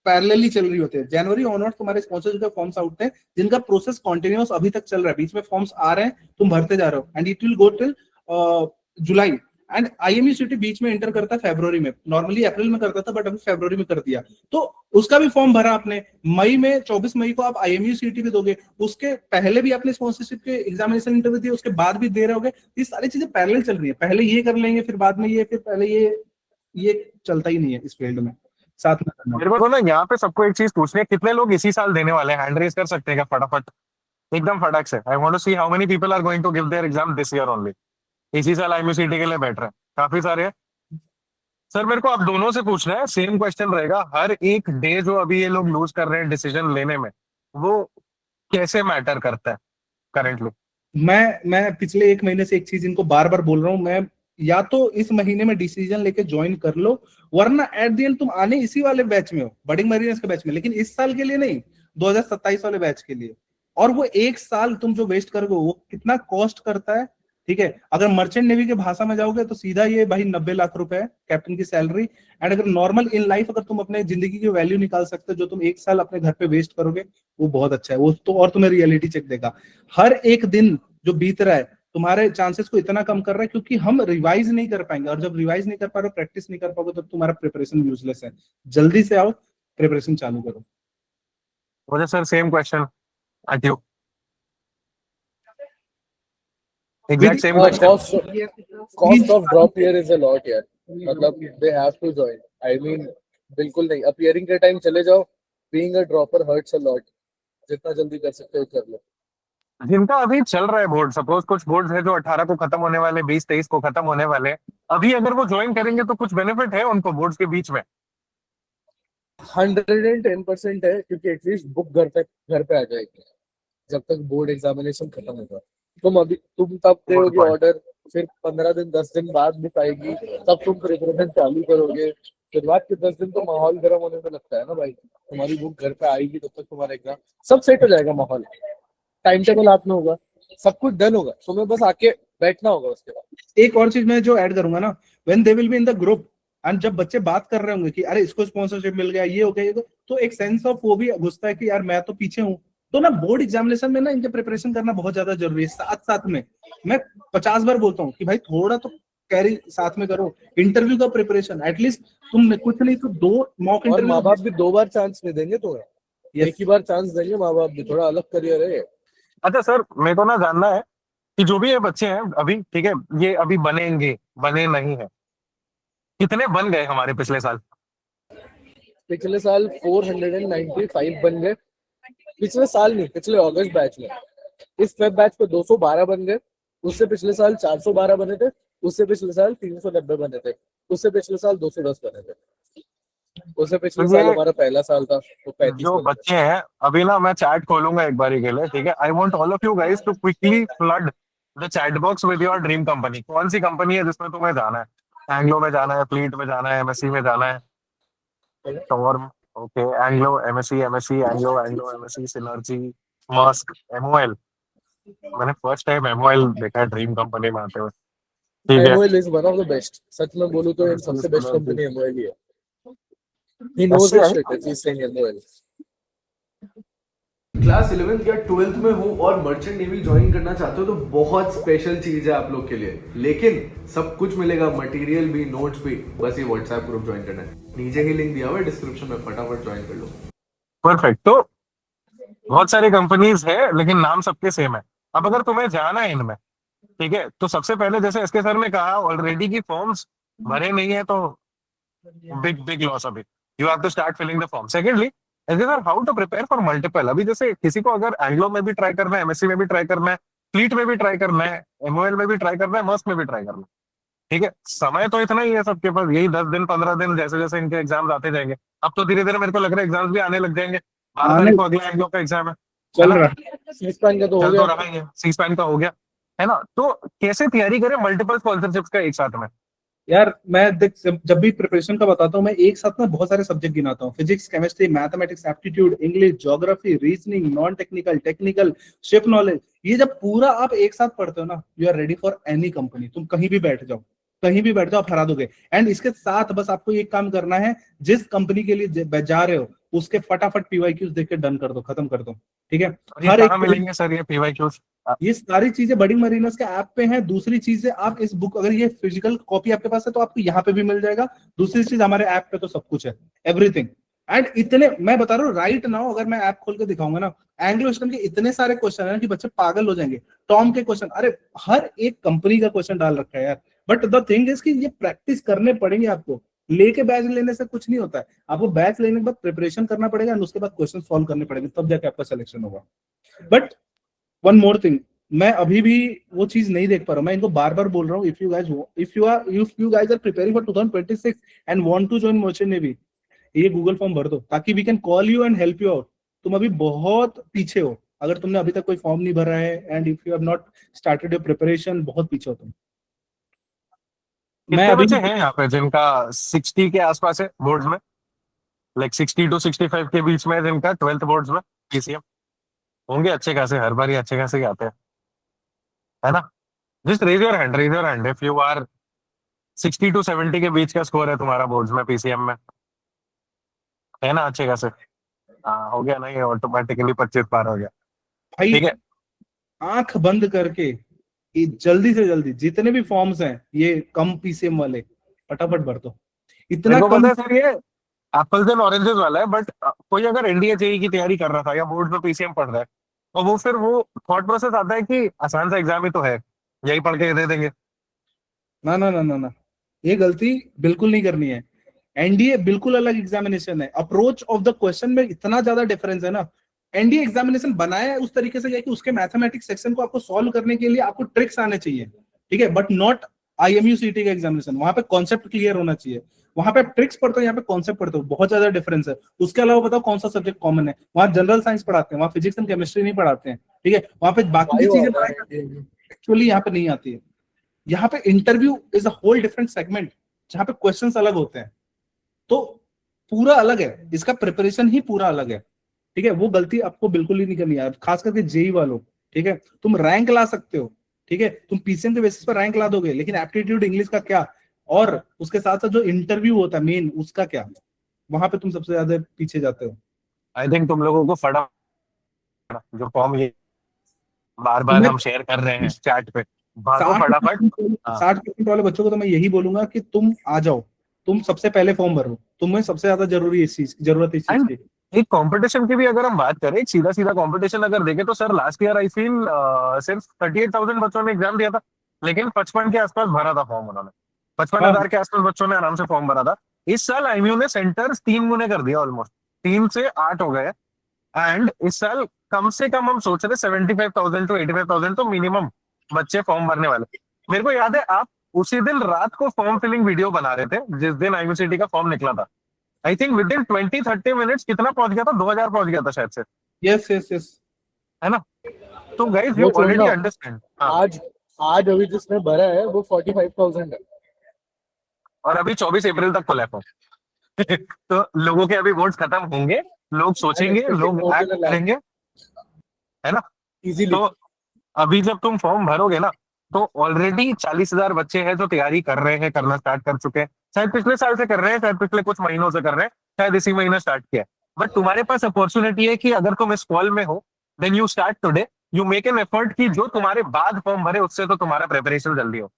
पैरेलली चल रही होती है। जनवरी ऑनवर्ड तुम्हारे स्पॉन्सरशिप के फॉर्म्स आउट हैं, जिनका प्रोसेस कॉन्टिन्यूस अभी तक चल रहा है। बीच में फॉर्म्स आ रहे हैं, तुम भरते जा रहे हो, and it will go till July. And IMUCT बीच में एंटर करता है फरवरी में, नॉर्मली अप्रैल में करता था बट अभी फरवरी में कर दिया। तो उसका भी फॉर्म भरा आपने मई में, 24 मई को आप आईएमयूसीटी भी दोगे, उसके पहले भी आपने स्पॉन्सरशिप के एग्जामिनेशन इंटरव्यू दिए, उसके बाद भी दे रहे होगे। ये सारी चीजें पैरेलल चल रही है, पहले ये कर लेंगे फिर बाद में ये, फिर पहले ये चलता ही नहीं है इस फील्ड में, साथ में करना। मेरे को तो ना यहाँ पे सबको एक चीज पूछनी है, कितने लोग इसी साल देने वाले हैं? हैंड रेज कर सकते हैं क्या फटाफट, एकदम फटाक से? I want to see how many people are going to give their exam this year only, इसी साल आईएमसीटी के लिए बैठ रहे हैं, काफी सारे हैं। सर मेरे को आप दोनों से पूछना है, सेम क्वेश्चन रहेगा। हर एक डे जो अभी ये लोग लूज कर रहे हैं डिसीजन लेने में, वो कैसे मैटर करता है करेंटली? मैं पिछले 1 महीने से एक चीज इनको बार बार बोल रहा हूँ, मैं या तो इस महीने में डिसीजन लेके ज्वाइन कर लो, वरना एट द एंड तुम आने इसी वाले बैच में हो, बडिंग मरीनस के बैच में, लेकिन इस साल के लिए नहीं, 2027 वाले बैच के लिए। और वो 1 साल तुम जो वेस्ट करोगे वो कितना कॉस्ट करता है, ठीक है। अगर मर्चेंट नेवी के भाषा में जाओगे तो सीधा ये भाई 90 लाख रुपए है कैप्टन की सैलरी। एंड अगर नॉर्मल इन लाइफ अगर तुम अपने जिंदगी की वैल्यू निकाल सकते हो जो तुम 1 साल अपने घर पे वेस्ट करोगे, वो बहुत अच्छा है। वो तो और तुम्हें रियलिटी चेक देगा। हर एक दिन जो बीत रहा है तुम्हारे चांसेस को इतना कम कर रहा है, क्योंकि हम रिवाइज नहीं कर पाएंगे, और जब रिवाइज नहीं कर पा रहे हो, प्रैक्टिस नहीं कर पाओगे, तब तुम्हारा प्रिपरेशन यूजलेस है। जल्दी से आओ, प्रिपरेशन चालू करो। मुझे sir same question at you, exact same question. cost of drop here is a lot यार, मतलब they have to join, I mean बिल्कुल नहीं, appearing के टाइम चले जाओ, being a dropper hurts a lot, जितना जल्दी कर सकते हो कर लो। जिनका अभी चल रहा है बोर्ड, सपोज कुछ बोर्ड है जो 18 को खत्म होने वाले, 20-23 को खत्म होने वाले, अभी अगर वो ज्वाइन करेंगे तो कुछ बेनिफिट है उनको बोर्ड्स के बीच में? 110% है, क्योंकि एटलीस्ट बुक घर पे आ जाएगी जब तक बोर्ड एग्जामिनेशन खत्म होगा। तुम तब दोगे ऑर्डर, फिर 15 दिन 10 दिन बाद बुक आएगी, तब तुम प्रिपरेशन चालू करोगे। शुरुआत के 10 दिन तो माहौल गर्म होने में लगता है ना भाई, तुम्हारी बुक घर पे आएगी तब तक तुम्हारा एग्जाम सब सेट हो जाएगा, माहौल टाइम टेबल हाथ में होगा, सब कुछ डन होगा, तुम्हें बस आके बैठना होगा। उसके बाद एक और चीज मैं जो ऐड करूंगा ना, when they will be in the group and जब बच्चे बात कर रहे होंगे कि अरे इसको स्पॉन्सरशिप मिल गया, ये हो गया, ये तो एक सेंस ऑफ वो भी घुसता है कि यार मैं तो पीछे हूँ। तो ना बोर्ड एग्जामिनेशन में ना इनके प्रिपरेशन करना बहुत ज्यादा जरूरी है। साथ साथ में मैं 50 बार बोलता हूँ कि भाई थोड़ा तो कैरी साथ में करो। इंटरव्यू का प्रिपरेशन एटलीस्ट तुम कुछ नहीं तो 2 मॉक और इंटरव्यू। माँ बाप भी 2 बार चांस नहीं देंगे तुम्हें, एक ही बार चांस देंगे माँ बाप भी, थोड़ा अलग करियर है। अच्छा सर, मेरे को ना जानना है कि जो भी ये बच्चे हैं अभी, ठीक है, ये अभी बनेंगे, बने नहीं है, कितने बन गए हमारे पिछले साल? पिछले साल 495 बन गए, पिछले साल नहीं, पिछले अगस्त बैच में। इस फेब बैच पे 212 बन गए, उससे पिछले साल 412 बने थे, उससे पिछले साल 390 बने थे, उससे पिछले साल 210 बने थे, उससे पिछले साल हमारा पहला साल था वो 35 जो बच्चे हैं अभी ना, मैं चैट खोलूंगा एक बारी के लिए, ठीक है। I want all of you guys to quickly flood the chat box with your dream company. कौन सी कंपनी है जिसमें तुम्हें जाना है? एंग्लो में जाना है, फ्लीट में जाना है, एमएससी में जाना है, Torm, okay, Anglo, MSC, Anglo, MSC, Synergy, Maersk, MOL. मैंने फर्स्ट टाइम एमओएल देखा है ड्रीम कंपनी में आते हुए, ठीक है। MOL is one of the best, सच में बोलूं तो सबसे बेस्ट कंपनी एमओएल ही है। He knows his shit, he's saying MOL. Class 11th या 12th में हो और मर्चेंट नेवी ज्वाइन करना चाहते हो तो बहुत स्पेशल चीज है आप लोग के लिए, लेकिन सब कुछ मिलेगा, मटेरियल भी, नोट्स भी, बस ये व्हाट्सएप ग्रुप ज्वाइन करना है। नीचे ही लिंक दिया हुआ है डिस्क्रिप्शन में, फटाफट ज्वाइन कर लो। परफेक्ट। तो बहुत सारी कंपनीज है लेकिन नाम सबके सेम है। अब अगर तुम्हें जाना है इनमें, ठीक है, तो सबसे पहले जैसे एसके सर ने कहा ऑलरेडी की फॉर्म्स भरे नहीं है तो बिग लॉस। अभी you have to start filling the form. Secondly, sir how to prepare for multiple. अभी जैसे किसी को अगर एंग्लो में भी ट्राई करना है, एमएससी में भी ट्राई करना है, फ्लीट में भी ट्राई करना है, एमओएल में भी ट्राई करना है, मस्क में भी ट्राई करना है, ठीक है, समय तो इतना ही है सबके पास, यही 10 दिन 15 दिन, जैसे जैसे इनके एग्जाम आते जाएंगे। अब तो धीरे धीरे मेरे को लग रहा है एग्जाम्स भी आने लग जाएंगे। 12 तारीख आने को अगला एग्जाम का एग्जाम है चल ना? रहा है। सीस्पैन का तो हो चल तो गया। रहा ही है, सी स्पैन का हो गया, है ना? तो कैसे तैयारी करें मल्टीपल स्पॉन्सरशिप्स का एक साथ में? यार मैं देख, जब भी प्रिपरेशन का बताता हूँ, मैं एक साथ में बहुत सारे सब्जेक्ट गिनाता हूँ। Physics, chemistry, mathematics, aptitude, English, geography, reasoning, non technical, technical, ship knowledge. ये जब पूरा आप एक साथ पढ़ते हो ना, you are ready for any company. तुम कहीं भी बैठ जाओ, कहीं भी बैठ जाओ, आप हरा दोगे। एंड इसके साथ बस आपको एक काम करना है, जिस कंपनी के लिए जा रहे हो उसके फटाफट पीवाईक्यूज देख के डन कर दो, खत्म कर दो। ठीक है? और ये हर कहाँ एक, मिलेंगे सर ये पीवाईक्यूज? ये सारी चीजें बड़ी मरीनस के ऐप पे हैं। दूसरी चीज है, आप इस बुक, अगर ये फिजिकल कॉपी आपके पास है तो आपको यहाँ पे भी मिल जाएगा। दूसरी चीज, हमारे ऐप पे तो सब कुछ है, एवरीथिंग। एंड इतने, मैं बता रहा हूँ राइट नाउ, अगर मैं ऐप खोल के दिखाऊंगा ना, एंग्लो इंडियन के इतने सारे क्वेश्चन है ना कि बच्चे पागल हो जाएंगे। टॉम के क्वेश्चन, अरे हर एक कंपनी का क्वेश्चन डाल रखा है यार। बट द थिंग इज कि ये प्रैक्टिस करने पड़ेंगे आपको। लेके बैच लेने से कुछ नहीं होता है, आपको बैच लेने के बाद प्रिपरेशन करना पड़ेगा, और उसके बाद क्वेश्चन सॉल्व करने पड़ेंगे, तब जाके आपका सिलेक्शन होगा। बट वन मोर थिंग, मैं अभी भी वो चीज नहीं देख पा रहा हूं। मैं इनको बार बार बोल रहा हूँ, if you guys are preparing for 2026 and want to join merchant navy, ये गूगल फॉर्म भर दो, ताकि we can call you and help you out. तुम अभी बहुत पीछे हो, अगर तुमने अभी तक कोई फॉर्म नहीं भरा है, and if you have not started your preparation, बहुत पीछे हो तुम। मैं कितने अभी बच्चे हैं यहाँ पे जिनका 60 के आसपास है बोर्ड्स में, लाइक 60 to 65 के बीच में, जिनका 12th बोर्ड्स में पीसीएम? होंगे अच्छे खासे, हर बार ही अच्छे खासे ही आते हैं, है ना? Just raise your hand if you are 60 to 70 के बीच का स्कोर है तुम्हारा बोर्ड्स में पीसीएम में, है ना? अच्छे खासे। हाँ, हो गया ना, ये ऑटोमेटिकली 25 पार हो गया। भाई ठीक है, आंख बंद करके, ये जल्दी से जल्दी जितने भी फॉर्म्स हैं ये कम पीसीएम वाले, फटाफट भर दो। इतना मेरे को कम। पता है सर, ये एप्पल्स एंड ऑरेंजेस वाला है, बट कोई अगर एनडीए जेईई की तैयारी कर रहा था या बोर्ड में पीसीएम पढ़ रहा है, तो वो फिर वो थॉट प्रोसेस आता है कि आसान सा एग्जाम ही तो है, यही पढ़ के दे देंगे। ना ना ना ना ना, ये गलती बिल्कुल नहीं करनी है। एनडीए बिल्कुल अलग एग्जामिनेशन है। अप्रोच ऑफ द क्वेश्चन में इतना ज्यादा डिफरेंस है ना। एनडीए एग्जामिनेशन बनाया है उस तरीके से कि उसके मैथमेटिक्स सेक्शन को आपको सॉल्व करने के लिए आपको ट्रिक्स आने चाहिए, ठीक है, बट नॉट आईएमयू सीटी का एग्जामिनेशन। वहां पे कॉन्सेप्ट क्लियर होना चाहिए। वहां पे ट्रिक्स पढ़ते हो, यहाँ पे कॉन्सेप्ट पढ़ते हो, बहुत ज्यादा डिफरेंस है। उसके अलावा बताओ कौन सा सब्जेक्ट कॉमन है? वहां जनरल साइंस पढ़ाते हैं, वहां फिजिक्स एंड केमिस्ट्री नहीं पढ़ाते हैं, ठीक है। वहां पे बाकी की बायो चीजें आता है। एक्चुअली यहाँ पे नहीं आती है। यहाँ पे interview is a whole different segment, जहाँ पे क्वेश्चंस अलग होते हैं, तो पूरा अलग है, इसका प्रिपरेशन ही पूरा अलग है, ठीक है। वो गलती आपको बिल्कुल ही नहीं करनी है, खास करके जेई वालों, ठीक है। तुम रैंक ला सकते हो, ठीक है, तुम पीसीएम के बेसिस पर रैंक ला दोगे, लेकिन एप्टीट्यूड इंग्लिश का क्या, और उसके साथ साथ जो इंटरव्यू होता है मेन, उसका क्या, वहां पे तुम सबसे ज्यादा पीछे जाते हो। आई थिंक तुम लोगों को फटा जो फॉर्म ये बार बार तुम्हें हम शेयर कर रहे हैं चैट पे, भागो फटाफट। हाँ, 60% वाले बच्चों को तो मैं यही बोलूंगा कि तुम आ जाओ, तुम सबसे पहले फॉर्म भरो, तुम्हें सबसे ज्यादा जरूरत इस चीज एंड की। एक कंपटीशन की भी अगर हम बात करें, एक सीधा सीधा कंपटीशन अगर देखें, तो sir last year I feel सिर्फ 38,000 बच्चों ने एग्जाम दिया था, लेकिन 55 के आसपास भरा था फॉर्म उन्होंने। 55,000 के आसपास बच्चों ने आराम से फॉर्म भरा था। इस साल आईएमयू ने सेंटर्स 3 गुने कर दिया, ऑलमोस्ट 3 से 8 हो गए। एंड इस साल कम से कम हम सोच रहे 75,000 to 85,000 तो मिनिमम बच्चे फॉर्म भरने वाले। मेरे को याद है आप उसी दिन रात को फॉर्म फिलिंग वीडियो बना रहे थे जिस दिन आईयूसीटी का फॉर्म निकला था। I think with in 20-30 minutes कितना पहुंच गया था, 2,000 पहुंच गया था शायद से, यस यस यस। है ना? तो गाइस यू वो ऑलरेडी छोड़ना, अंडरस्टैंड। हाँ, आज आज अभी जिसने भरा है वो 45,000 है। और अभी 24 अप्रैल तक खुला है फॉर्म। तो लोगों के अभी वोट्स खत्म होंगे, लोग आई एम सोचेंगे, एक्सपेक्टिंग लोग मोर एक्ट देन अ लाख करेंगे, है ना? इजीली। तो अभी जब तुम फॉर्म भरोगे ना, तो ऑलरेडी 40,000 बच्चे हैं जो तैयारी कर रहे हैं, करना स्टार्ट कर चुके हैं। शायद पिछले साल से कर रहे हैं, शायद पिछले कुछ महीनों से कर रहे हैं, शायद इसी महीने स्टार्ट किया है। बट तुम्हारे पास अपॉर्चुनिटी है कि अगर तुम इस कॉल में हो, then you start today, you make an effort कि जो तुम्हारे बाद फॉर्म भरे उससे तो तुम्हारा प्रिपरेशन जल्दी हो।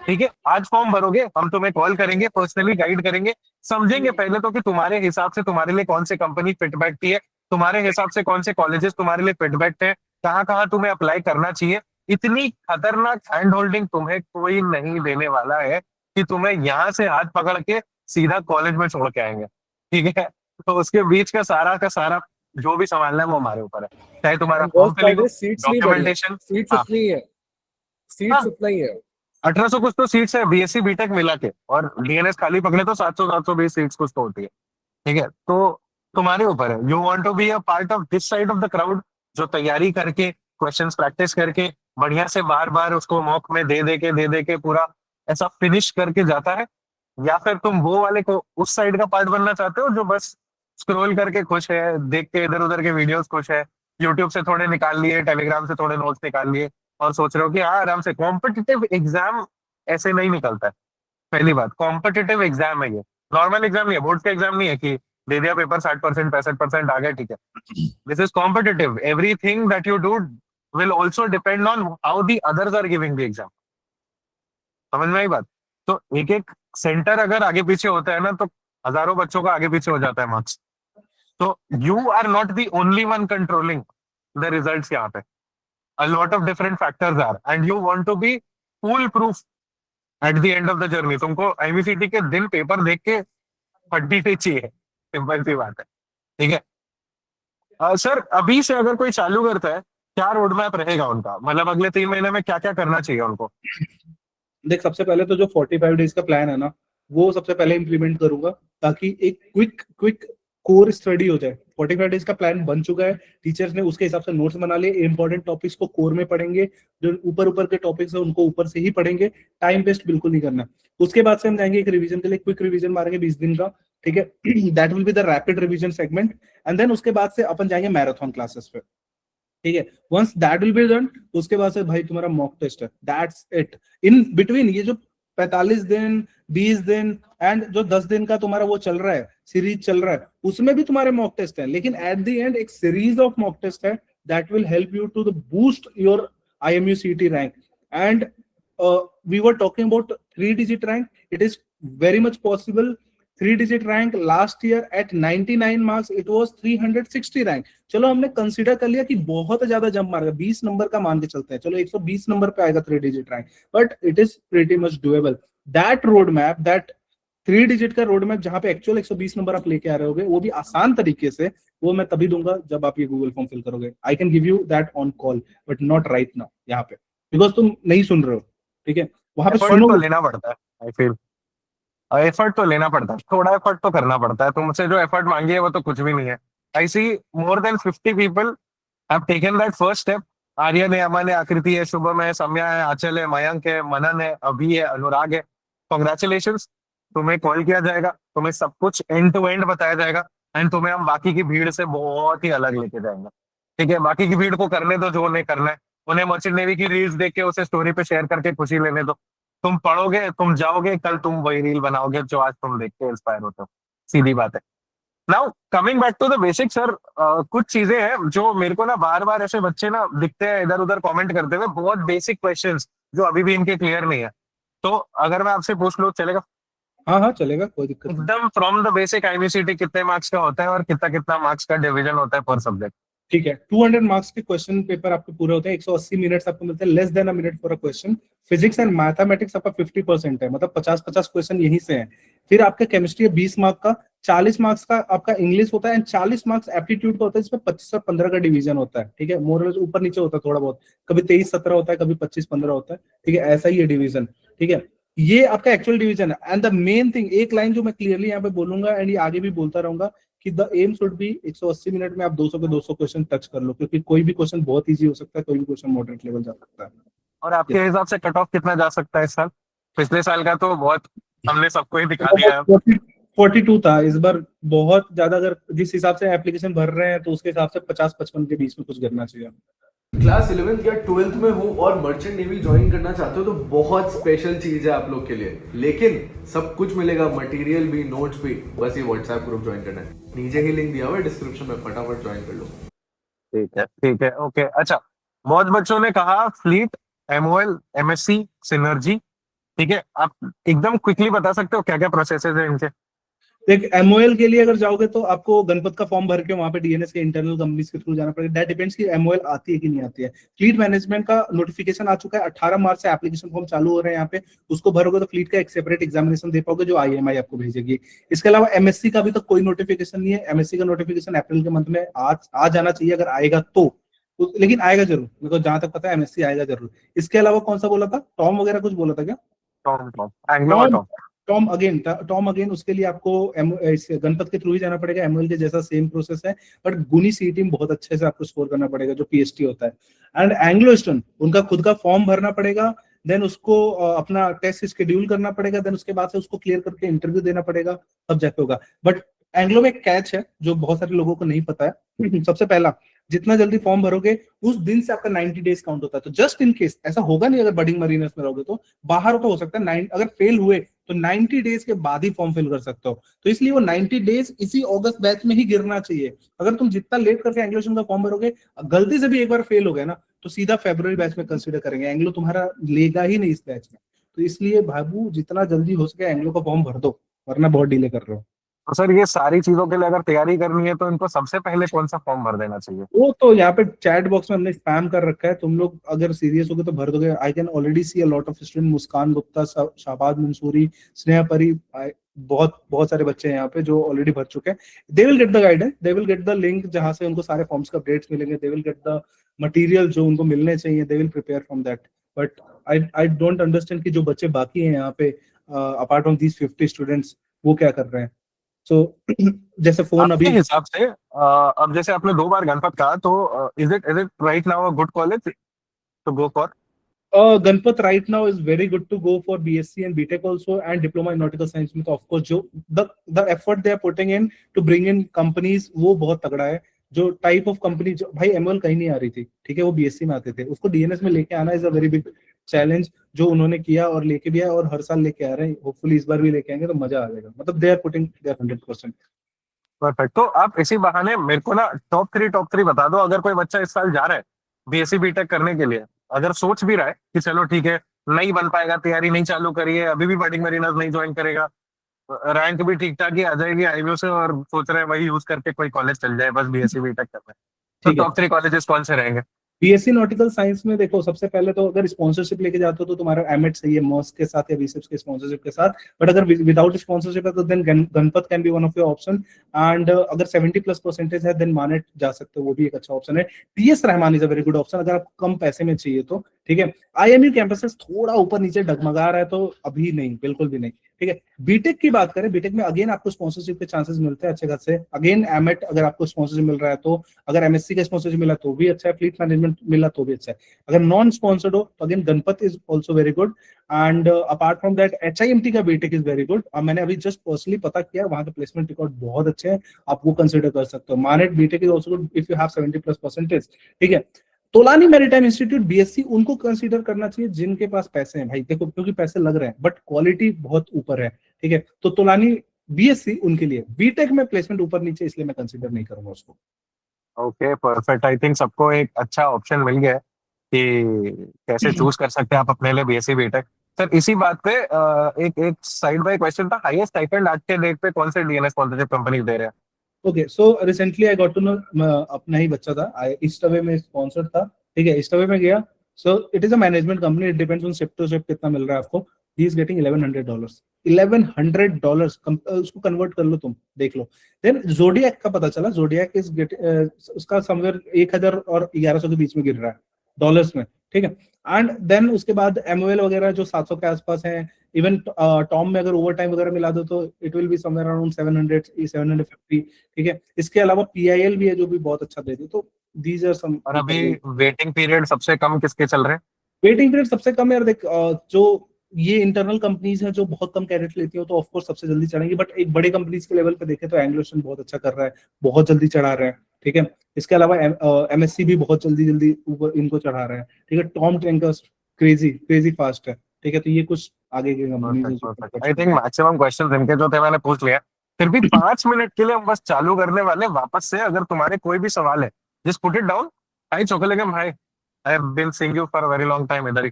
ठीक है, आज फॉर्म भरोगे, हम तुम्हें कॉल करेंगे, पर्सनली गाइड करेंगे, समझेंगे पहले तो कि तुम्हारे हिसाब से तुम्हारे लिए कौन से कंपनी फिट बैठती है, तुम्हारे हिसाब से कौन से कॉलेजेस तुम्हारे लिए फिट बैठते हैं, कहाँ कहाँ तुम्हें अप्लाई करना चाहिए। इतनी खतरनाक हैंड होल्डिंग तुम्हें कोई नहीं देने वाला है कि तुम्हें यहाँ से हाथ पकड़ के सीधा कॉलेज में छोड़ के आएंगे। ठीक है, तो उसके बीच का सारा जो भी संभालना है वो हमारे ऊपर है, चाहे तुम्हारा end form worst filling part हो, है, सीट्स नहीं बढ़ी है। डॉक्यूमेंटेशन। सीट्स हाँ उतनी ही है, सीट्स हाँ, उतना ही है। 1800 कुछ तो सीट्स है बीएससी बीटेक मिला के, और डीएनएस खाली पकड़े तो 700-720 सीट्स कुछ तो होती है। ठीक है, तो तुम्हारे ऊपर है, you want to be a part of this side of the crowd, जो तैयारी करके क्वेश्चंस प्रैक्टिस करके बढ़िया से बार बार उसको मॉक में दे दे के पूरा ऐसा फिनिश करके जाता है, या फिर तुम वो वाले को उस साइड का पार्ट बनना चाहते हो जो बस स्क्रॉल करके खुश है, देख के इधर उधर के वीडियोस खुश है, यूट्यूब से थोड़े निकाल लिए, टेलीग्राम से थोड़े नोट्स निकाल लिए, और सोच रहे हो कि हाँ आराम से। कॉम्पिटिटिव एग्जाम ऐसे नहीं निकलता है। पहली बात, कॉम्पिटिटिव एग्जाम है ये, नॉर्मल एग्जाम नहीं है, बोर्ड का एग्जाम नहीं है कि दे दिया पेपर 60% 65% आ गया ठीक है। This is competitive, everything that you do will also depend on how the others are giving the exam. समझ में आई बात? तो एक एक सेंटर अगर आगे पीछे होता है ना, तो हजारों बच्चों का आगे पीछे हो जाता है मार्क्स। तो you are not the only one controlling the results यहाँ पे, a lot of different factors are and you want to be fool proof at the end of the journey। तुमको एमसीटी के दिन पेपर देख के फटी नहीं चाहिए, सिंपल सी बात है। ठीक है सर, अभी से अगर कोई चालू करता है, क्या रोड मैप रहेगा उनका, मतलब अगले 3 महीने में क्या क्या करना चाहिए उनको? देख, सबसे पहले तो जो 45 डेज का प्लान है ना, वो सबसे पहले इंप्लीमेंट करूंगा, ताकि एक क्विक कोर स्टडी हो जाए। 45 डेज का प्लान बन चुका है, टीचर्स ने उसके हिसाब से नोट्स बना लिए, इंपॉर्टेंट टॉपिक्स को कोर में पढ़ेंगे, जो ऊपर ऊपर के टॉपिक्स है उनको ऊपर से ही पढ़ेंगे, टाइम वेस्ट बिल्कुल नहीं करना। उसके बाद से हम जाएंगे एक रिवीजन के लिए, क्विक रिवीजन मारेंगे 20 दिन का, ठीक है। That will be the rapid revision segment, and then उसके बाद से अपन जाएंगे मैराथन क्लासेस पे, ठीक है। Once that will be done, उसके बाद से भाई तुम्हारा मॉक टेस्ट है, दैट्स इट। इन बिटवीन ये जो 45 दिन 20 दिन एंड जो 10 दिन का तुम्हारा वो चल रहा है, सीरीज चल रहा है, उसमें भी तुम्हारे मॉक टेस्ट है, लेकिन एट द एंड एक सीरीज ऑफ मॉक टेस्ट है that will help you to boost your IMU CET rank. And we were talking about 3-digit rank, it is very much possible. 3-digit rank last year at 99 marks it was 360 rank. चलो हमने कंसीडर कर लिया कि बहुत ज्यादा जंप मारेगा, 20 नंबर का मान के चलते हैं, चलो 120 नंबर पे आएगा 3-digit rank, but it is pretty much doable. That road map, that 3-digit का रोड मैप जहां पे एक्चुअल 120 नंबर आप लेके आ रहे होगे, वो भी आसान तरीके से, वो मैं तभी दूंगा जब आप ये गूगल फॉर्म फिल करोगे। I can give you that on call, but not right now यहाँ पे, बिकॉज तुम नहीं सुन रहे हो, ठीक है। वहां पे एफर्ट सुनो, तो लेना पड़ता है, आई फील एफर्ट तो लेना पड़ता है, थोड़ा एफर्ट तो करना पड़ता है। तुमसे जो एफर्ट मांगी है वो तो कुछ भी नहीं है। I see more than 50 people have taken that first step. Aryan है, अमन है, आकृति है, शुभम है, सम्या है, आंचल है, मयंक है, मनन है, अभी है, अनुराग है। कॉन्ग्रेचुलेशन, तुम्हें कॉल किया जाएगा, तुम्हें सब कुछ एंड टू एंड बताया जाएगा, एंड तुम्हें हम बाकी की भीड़ से बहुत ही अलग लेके जाएंगे। ठीक है, बाकी की भीड़ को करने दो जो उन्हें करना है, उन्हें मर्चेंट नेवी की रील्स देख के उसे स्टोरी पे शेयर करके खुशी लेने दो। तुम पढ़ोगे, तुम जाओगे, कल तुम वही रील बनाओगे जो आज तुम देख के इंस्पायर होते हो। सीधी बात है। Now coming back to the basic sir, कुछ चीजें हैं जो मेरे को ना बार बार ऐसे बच्चे ना दिखते हैं इधर उधर कमेंट करते हुए, बहुत बेसिक क्वेश्चंस जो अभी भी इनके क्लियर नहीं है। तो अगर मैं आपसे पूछ लूं चलेगा? हाँ हाँ चलेगा, कोई दिक्कत नहीं। एकदम फ्रॉम द बेसिक, IMCT कितने मार्क्स का होता है और कितना कितना मार्क्स का डिवीजन होता है पर सब्जेक्ट? ठीक है, 200 मार्क्स के क्वेश्चन पेपर आपके पूरे होते हैं, 180 मिनट्स आपको मिलते हैं, less than a minute for a question. Physics and mathematics आपका 50% है, मतलब 50-50 क्वेश्चन यहीं से हैं। फिर आपका केमिस्ट्री है 20 मार्क्स का, 40 मार्क्स का आपका इंग्लिश होता है, एंड 40 मार्क्स एप्टीट्यूड का होता है, जिसमें 25 और 15 का डिवीजन होता है। ठीक है, मोर ऊपर नीचे होता है थोड़ा बहुत, कभी 23-17 होता है, कभी 25-15 होता है। ठीक है, ऐसा ही है डिवीजन। ठीक है, ये आपका एक्चुअल डिवीजन है। एंड द मेन थिंग, एक लाइन जो मैं क्लियरली यहाँ पे बोलूंगा एंड ये आगे भी बोलता रहूंगा, कि the aim should be 180 minute में आप 200 के 200 क्वेश्चन टच कर लो, क्योंकि कोई भी क्वेश्चन बहुत इजी हो सकता है, कोई भी क्वेश्चन मॉडरेट लेवल जा सकता है। और आपके हिसाब से कट ऑफ कितना जा सकता है इस साल? पिछले साल का तो बहुत हमने सबको ही दिखा दिया है। 42 था इस बार, बहुत ज्यादा। अगर जिस हिसाब से एप्लीकेशन भर रहे हैं तो उसके हिसाब से 50-55 के बीच में कुछ करना चाहिए। क्लास 11th या 12th में हो और मर्चेंट नेवी ज्वाइन करना चाहते हो तो बहुत स्पेशल चीज है आप लोग के लिए, लेकिन सब कुछ मिलेगा, मटेरियल भी, नोट्स भी, बस ये व्हाट्सएप ग्रुप ज्वाइन करना है। नीचे ही लिंक दिया हुआ है डिस्क्रिप्शन में, फटाफट ज्वाइन कर लो। ठीक है, ओके। अच्छा, बहुत बच्चों ने कहा फ्लीट, MOL, MSc, सिनर्जी। ठीक है, आप एकदम क्विकली बता सकते हो क्या क्या प्रोसेसेस है इनके? देख, MOL के लिए अगर जाओगे तो आपको गणपत का फॉर्म भर के वहां पे DNS के इंटरनल कंपनीज के थ्रू जाना पड़ेगा। दैट डिपेंड्स कि MOL आती है कि नहीं आती है। फ्लीट मैनेजमेंट का नोटिफिकेशन आ चुका है, 18 मार्च से एप्लीकेशन फॉर्म चालू हो रहे हैं यहाँ पे। उसको भरोगे तो फ्लीट का एक सेपरेट एग्जामिनेशन दे पाओगे जो IMI आपको भेजेगी। इसके अलावा MSc का अभी तक कोई नोटिफिकेशन नहीं है। MSc का नोटिफिकेशन अप्रैल के मंथ में आ जाना चाहिए, अगर आएगा तो। लेकिन आएगा जरूर, मेरे को जहां तक पता है एमएससी आएगा जरूर। इसके अलावा कौन सा बोला था, टॉम वगैरह कुछ बोला था क्या? Tom Tom Anglo Tom, Tom. Tom again उसके लिए आपको गणपत के थ्रू ही जाना पड़ेगा। एमओएल के जैसा सेम प्रोसेस है, बट गुनी सीईटी में बहुत अच्छे से आपको स्कोर करना पड़ेगा, जो पीएचटी होता है। एंड एंग्लो ईस्टर्न उनका खुद का फॉर्म भरना पड़ेगा, देन उसको अपना टेस्ट शेड्यूल करना पड़ेगा, देन उसके बाद से उसको क्लियर करके इंटरव्यू देना पड़ेगा, तब जाके होगा। बट एंग्लो में एक कैच है जो बहुत सारे लोगों को नहीं पता है। सबसे पहला, जितना जल्दी फॉर्म भरोगे उस दिन से आपका 90 डेज काउंट होता है। तो जस्ट इन केस ऐसा होगा नहीं, अगर बडिंग मरीनर्स में रहोगे तो बाहर तो हो सकता है, अगर फेल हुए तो 90 डेज के बाद ही फॉर्म फिल कर सकते हो। तो इसलिए वो 90 डेज इसी अगस्त बैच में ही गिरना चाहिए। अगर तुम जितना लेट करके एंग्लो का फॉर्म भरोगे, गलती से भी एक बार फेल हो गए ना, तो सीधा फरवरी बैच में कंसीडर करेंगे, एंग्लो तुम्हारा लेगा ही नहीं इस बैच में। तो इसलिए बाबू जितना जल्दी हो सके एंग्लो का फॉर्म भर दो, वरना बहुत डिले कर रहे हो। तो सर ये सारी चीजों के लिए अगर तैयारी करनी है तो इनको सबसे पहले कौन सा फॉर्म भर देना चाहिए? वो तो यहाँ पे चैट बॉक्स में हमने स्पैम कर रखा है, तुम लोग अगर सीरियस होगे तो भर दोगे। I can already see a lot of student, Muskan Gupta, Shahbaz Mansuri, Sneha Pari, बहुत बहुत सारे बच्चे हैं यहाँ पे जो ऑलरेडी भर चुके हैं। They will get the guidance, they will get the link जहां से उनको सारे फॉर्म्स का अपडेट्स मिलेंगे, they will get the material जो उनको मिलने चाहिए, they will prepare from that. But I don't understand कि जो बच्चे बाकी हैं यहाँ पे अपार्ट फ्रॉम दीज 50 स्टूडेंट्स, वो क्या कर रहे हैं। सो जैसे फोन आपके अभी हिसाब से अब जैसे आपने 2 बार गणपत कहा, तो is it right now a good college to go for? Ganpat right now is very good to go for BSc and BTech also, and diploma in nautical science में तो of course जो the effort they are putting in to bring in companies वो बहुत तगड़ा है। जो टाइप ऑफ कंपनी, जो भाई एमएल कहीं नहीं आ रही थी, ठीक है, वो बीएससी में आते थे, उसको डीएनएस में लेके आना is a very big challenge, जो उन्होंने किया और लेके भी आया और हर साल लेके आ रहे हैं। होपफुली इस बार भी लेके आएंगे तो मजा आ जाएगा। मतलब they are putting there 100%। Perfect. तो आप इसी बहाने मेरे को ना टॉप 3 बता दो, अगर कोई बच्चा इस साल जा रहा है बीएससी बीटेक करने के लिए, अगर सोच भी रहा है कि चलो ठीक है नहीं बन पाएगा, तैयारी नहीं चालू करी है, अभी भी बडिंग मरीनर्स नहीं ज्वाइन करेगा, रैंक भी ठीक ठाक ही आ जाएगी आईवीओ से, और सोच रहे हैं वही यूज करके कोई कॉलेज चल जाए बस बीएससी बीटेक करना है, तो ठीक है, टॉप 3 कॉलेजेस कौन से रहेंगे? बीएससी नॉटिकल साइंस में देखो, सबसे पहले तो अगर स्पॉन्सरशिप लेके जाते हो तो तुम्हारा एमएट सही है मॉस के साथ या बीसीएप्स के स्पॉन्सरशिप के साथ। बट अगर विदाउट स्पॉन्सरशिप है तो then Ganpat can be one of your option. And अगर 70+ परसेंटेज है देन मानेट जा सकते हो, वो भी एक अच्छा ऑप्शन है। TS Rahman is a very good option अगर आपको कम पैसे में चाहिए तो, ठीक है। आईएमयू कैंपसेस थोड़ा ऊपर नीचे डगमगा रहा है, तो अभी नहीं, बिल्कुल भी नहीं, ठीक है। बीटेक की बात करें, बीटेक में अगेन आपको स्पॉन्सरशिप के चांसेस मिलते हैं अच्छे खासे। अगेन एमएट अगर आपको स्पॉन्सरशिप मिल रहा है तो, अगर एमएससी का स्पॉन्सरशिप मिला तो भी अच्छा है, फ्लीट मैनेजमेंट मिला तो भी अच्छा है। अगर नॉन स्पॉन्सर्ड हो तो again Ganpat is also very good. And apart from that HIMT का बीटेक इज वेरी गुड। मैंने अभी जस्ट पर्सनली पता किया, वहां के प्लेसमेंट रिकॉर्ड बहुत अच्छे हैं, आप वो कंसिडर कर सकते हो। MANET BTech is also good if you have 70+परसेंटेज, ठीक है। तोलानी मैरीटाइम इंस्टीट्यूट बीएससी उनको कंसीडर करना चाहिए जिनके पास पैसे हैं भाई, देखो क्योंकि पैसे लग रहे हैं बट क्वालिटी बहुत ऊपर है, ठीक है। तो तोलानी बीएससी उनके लिए, बीटेक में प्लेसमेंट ऊपर नीचे, इसलिए मैं कंसीडर नहीं करूंगा उसको। Okay perfect. आई थिंक सबको एक अच्छा ऑप्शन मिल गया है कि कैसे चूज कर सकते हैं आप अपने लिए बीएससी बीटेक। सर इसी बात पे एक एक साइड बाय क्वेश्चन था, हाईएस्ट स्टाइपेंड आज के डेट पे कौन से डीएनएस स्पॉन्सरशिप कंपनी दे रहे हैं? Okay, so recently I got to know, अपना ही बच्चा था, ईस्ट अवे में स्पॉन्सर था, ठीक है, ईस्ट अवे में गया। So it is a management company, it depends on shift to shift कितना मिल रहा है आपको। ही इज गेटिंग $1100, $1100, उसको कन्वर्ट कर लो तुम, देख लो। देन जोडियक का पता चला, जोडियक इज गेट उसका समवेयर 1000 और 1100 के बीच में गिर रहा है डॉलर्स में, ठीक है। एंड देन उसके बाद एमओएल वगैरह जो 700 के आसपास है। इवन टॉम में अगर ओवर टाइम वगैरह मिला दो तो it will be somewhere around 700 750, ठीक है। इसके अलावा पीआईएल भी है जो भी बहुत अच्छा दे दे। तो दीज आर सम। और अभी वेटिंग पीरियड सबसे कम किसके चल रहे हैं? वेटिंग पीरियड सबसे कम है यार, देख जो ये इंटरनल कंपनीज हैं जो बहुत कम कैरेट लेती हो तो ऑफ कोर्स सबसे जल्दी चढ़ेंगी। बट एक बड़े कंपनीज के लेवल पे देखें तो एंग्लो इंडियन बहुत अच्छा कर रहा है, बहुत जल्दी चढ़ा रहा है, ठीक है। इसके अलावा एमएससी भी बहुत जल्दी जल्दी ऊपर इनको चढ़ा रहा है, ठीक है। Tom tankers crazy crazy fast है, ठीक है। तो ये कुछ आगे की कंपनीज है। आई थिंक मैक्सिमम क्वेश्चन इनके जो थे मैंने पूछ लिया। फिर भी 5 मिनट के लिए हम बस चालू करने वाले वापस से, अगर तुम्हारे कोई भी सवाल है just put it down. Hi चोकलेगम, hi, I have been seeing you for a very long time इधर ही।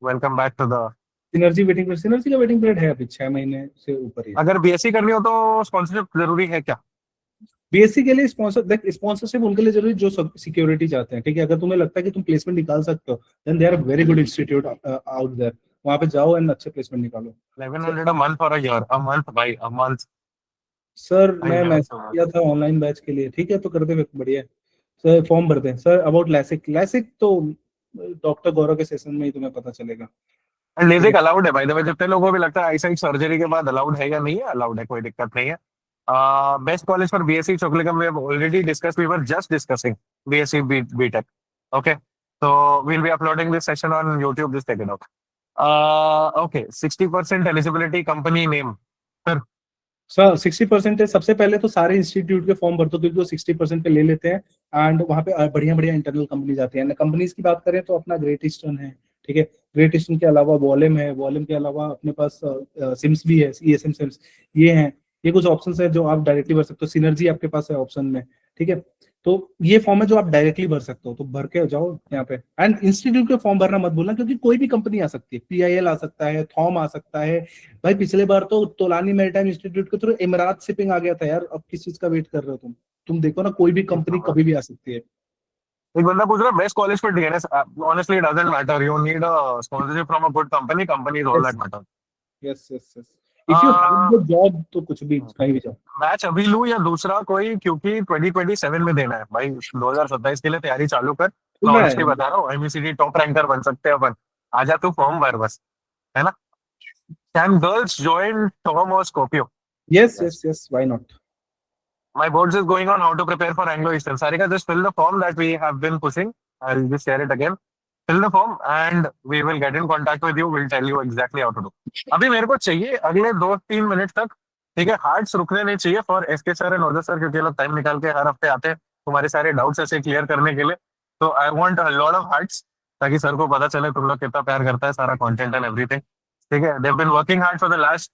Welcome back to the. Synergy waiting period, Synergy का वेटिंग पीरियड है अभी 6 महीने से ऊपर ही है। अगर बीएससी करनी हो तो स्पॉन्सरशिप जरूरी है क्या? बीएससी के लिए स्पॉन्सर, देख स्पॉन्सरशिप उनके लिए जरूरी जो सिक्योरिटी चाहते हैं, ठीक है। अगर तुम्हें लगता है कि तुम प्लेसमेंट निकाल सकते हो then there are very good institute out there, वहां पे जाओ एंड अच्छे प्लेसमेंट निकालो। 1100 a month or a year? A month भाई, a month। सर I मैं never मैसेज saw किया था ऑनलाइन बैच के लिए, ठीक है, तो कर दे बढ़िया है। सर फॉर्म भरते हैं सर अबाउट लैसिक। लैसिक तो डॉक्टर गौरव के सेशन में ही तुम्हें पता चलेगा। एंड लेजिक अलाउड है बाय द वे, जितने लोगों को भी लगता है आईसाइट सर्जरी के बाद अलाउड है या नहीं है, अलाउड है, कोई दिक्कत नहीं है। Best college for BSc Chokalingam we have already discuss, we were just discussing BSc BTech. Okay, so we'll be uploading this session on YouTube, just check it out. Okay, 60% eligibility company name. Sir, sir 60% है। सबसे पहले तो सारे इंस्टीट्यूट के फॉर्म भर दो क्योंकि वो 60% पे ले लेते हैं एंड वहाँ पे बढ़िया बढ़िया इंटरनल कंपनी जाती है। कंपनीज की बात करें तो अपना ग्रेट ईस्टर्न है, ठीक है। ग्रेट ईस्टर्न के अलावा वॉल्यूम है, वॉल्यूम के अलावा अपने पास सिम्स भी है, ईएसएम सिम्स, ये हैं। ये कुछ ऑप्शंस है जो आप डायरेक्टली भर सकते हो। सिनर्जी आपके पास है ऑप्शन में, ठीक है। तो ये फॉर्म है जो आप डायरेक्टली भर सकते हो, तो भर के जाओ यहाँ पे। एंड इंस्टीट्यूट के फॉर्म भरना मत भूलना क्योंकि कोई भी कंपनी आ सकती है, पीआईएल आ सकता है, थॉम आ सकता है। भाई पिछले बार तो तोलानी मैरीटाइम इंस्टीट्यूट के थ्रू इमरात शिपिंग आ गया था यार। अब किस चीज का वेट कर रहे हो तुम देखो ना, कोई भी कंपनी कभी भी आ सकती है। एक बंदा पूछ रहा है best college for DNS. Honestly, it doesn't matter. You need a sponsorship from a good company. Company is all Yes. that matter. Yes yes yes, if you have the job तो कुछ भी कहीं भी जाओ। मैच अभी लूं या दूसरा कोई, क्योंकि 2027 में देना है भाई। 2027 के लिए तैयारी चालू कर। मैं मैं ऑनेस्टली बता रहा हूँ, एमयूसीडी टॉप रैंकर बन सकते हैं अपन। आजा तू फॉर्म भर बस, है ना। कैन गर्ल्स जॉइन टॉम और Scorpio? Yes yes yes, why not. My boards is going on how to prepare for Anglo Eastern. Sarika, just fill the form that we have been pushing. I'll just share it again. Fill the form and we will get in contact with you. We'll tell you exactly how to do. अभी मेरे को चाहिए अगले 2-3 मिनट तक, ठीक है। हार्ट्स रुकने नहीं चाहिए for SK sir and Ojas sir, क्योंकि लोग टाइम निकाल के हर हफ्ते आते हैं तुम्हारे सारे डाउट्स ऐसे क्लियर करने के लिए। तो I want a lot of hearts, ताकि सर को पता चले तुम लोग कितना प्यार करता है सारा कंटेंट एंड एवरीथिंग, ठीक है। They have been working hard for the last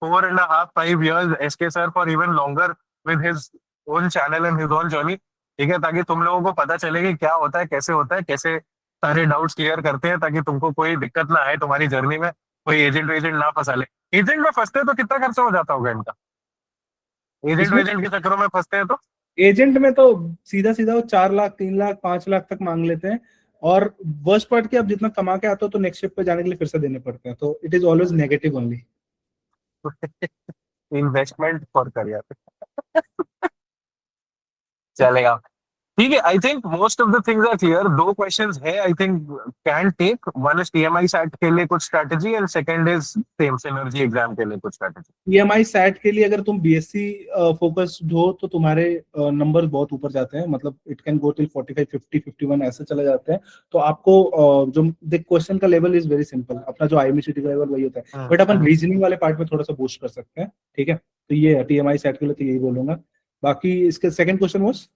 4.5-5 years. SK sir for even longer with his own channel and his own journey, ठीक है। ताकि तुम लोगों को पता चले कि क्या होता है, कैसे सारे डाउट्स क्लियर करते हैं, ताकि तुमको कोई दिक्कत ना आए तुम्हारी जर्नी में, कोई एजेंट ना फंसा ले। एजेंट में फंसते हैं तो कितना खर्चा हो जाता होगा इनका? एजेंट इसमें वेजेंट के चक्करों में फंसते हैं तो एजेंट में तो सीधा सीधा वो 4 लाख 3 लाख 5 लाख तक मांग लेते हैं। और वर्स्ट पार्ट की आप जितना कमा के आते हो तो नेक्स्ट शिफ्ट पे जाने के लिए फिर से देने पड़ते हैं, तो it is always negative only. Investment for career. चलेगा, ठीक है। I think most of the things are clear. 2 questions है I think can take. One is TMI SAT के लिए कुछ strategy and second is same Synergy exam के लिए कुछ स्ट्रेटजी। ईएमआई सैट के लिए अगर तुम बीएससी फोकस्ड हो तो तुम्हारे नंबर बहुत ऊपर जाते हैं, मतलब इट कैन गो टिल 45 50 51 ऐसे चले जाते हैं। तो आपको जो देख क्वेश्चन का लेवल इज वेरी सिंपल, अपना जो आईएमसीटी का लेवल वही होता है, बट अपन रीजनिंग वाले पार्ट में थोड़ा सा बूस्ट कर सकते हैं, ठीक है। तो ये टीएमआई सैट के लिए तो यही बोलूंगा। बाकी इसके second question was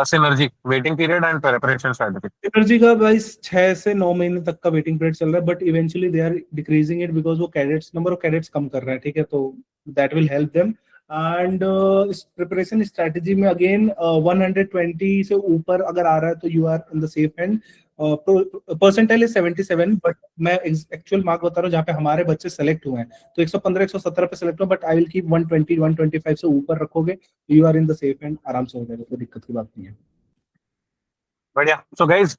synergy waiting period and preparation strategy. Synergy का भाई 6 से 9 महीने तक का वेटिंग पीरियड चल रहा है, but eventually they are decreasing it because वो कैडेट्स नंबर ऑफ कैडेट्स कम कर रहे हैं, ठीक है। तो that will help them. And preparation strategy में अगेन 120 से ऊपर अगर आ रहा है तो you are in the safe end. Percentile is 77, but मैं एक्चुअल मार्क बता रहा हूँ जहाँ पे हमारे बच्चे सेलेक्ट हुए हैं तो 115 117 पे सेलेक्ट हुए, बट आई विल कीप 120 125 से ऊपर रखोगे you are in the safe end, आराम से हो जाएगा, कोई दिक्कत की बात नहीं है। बढ़िया। So guys,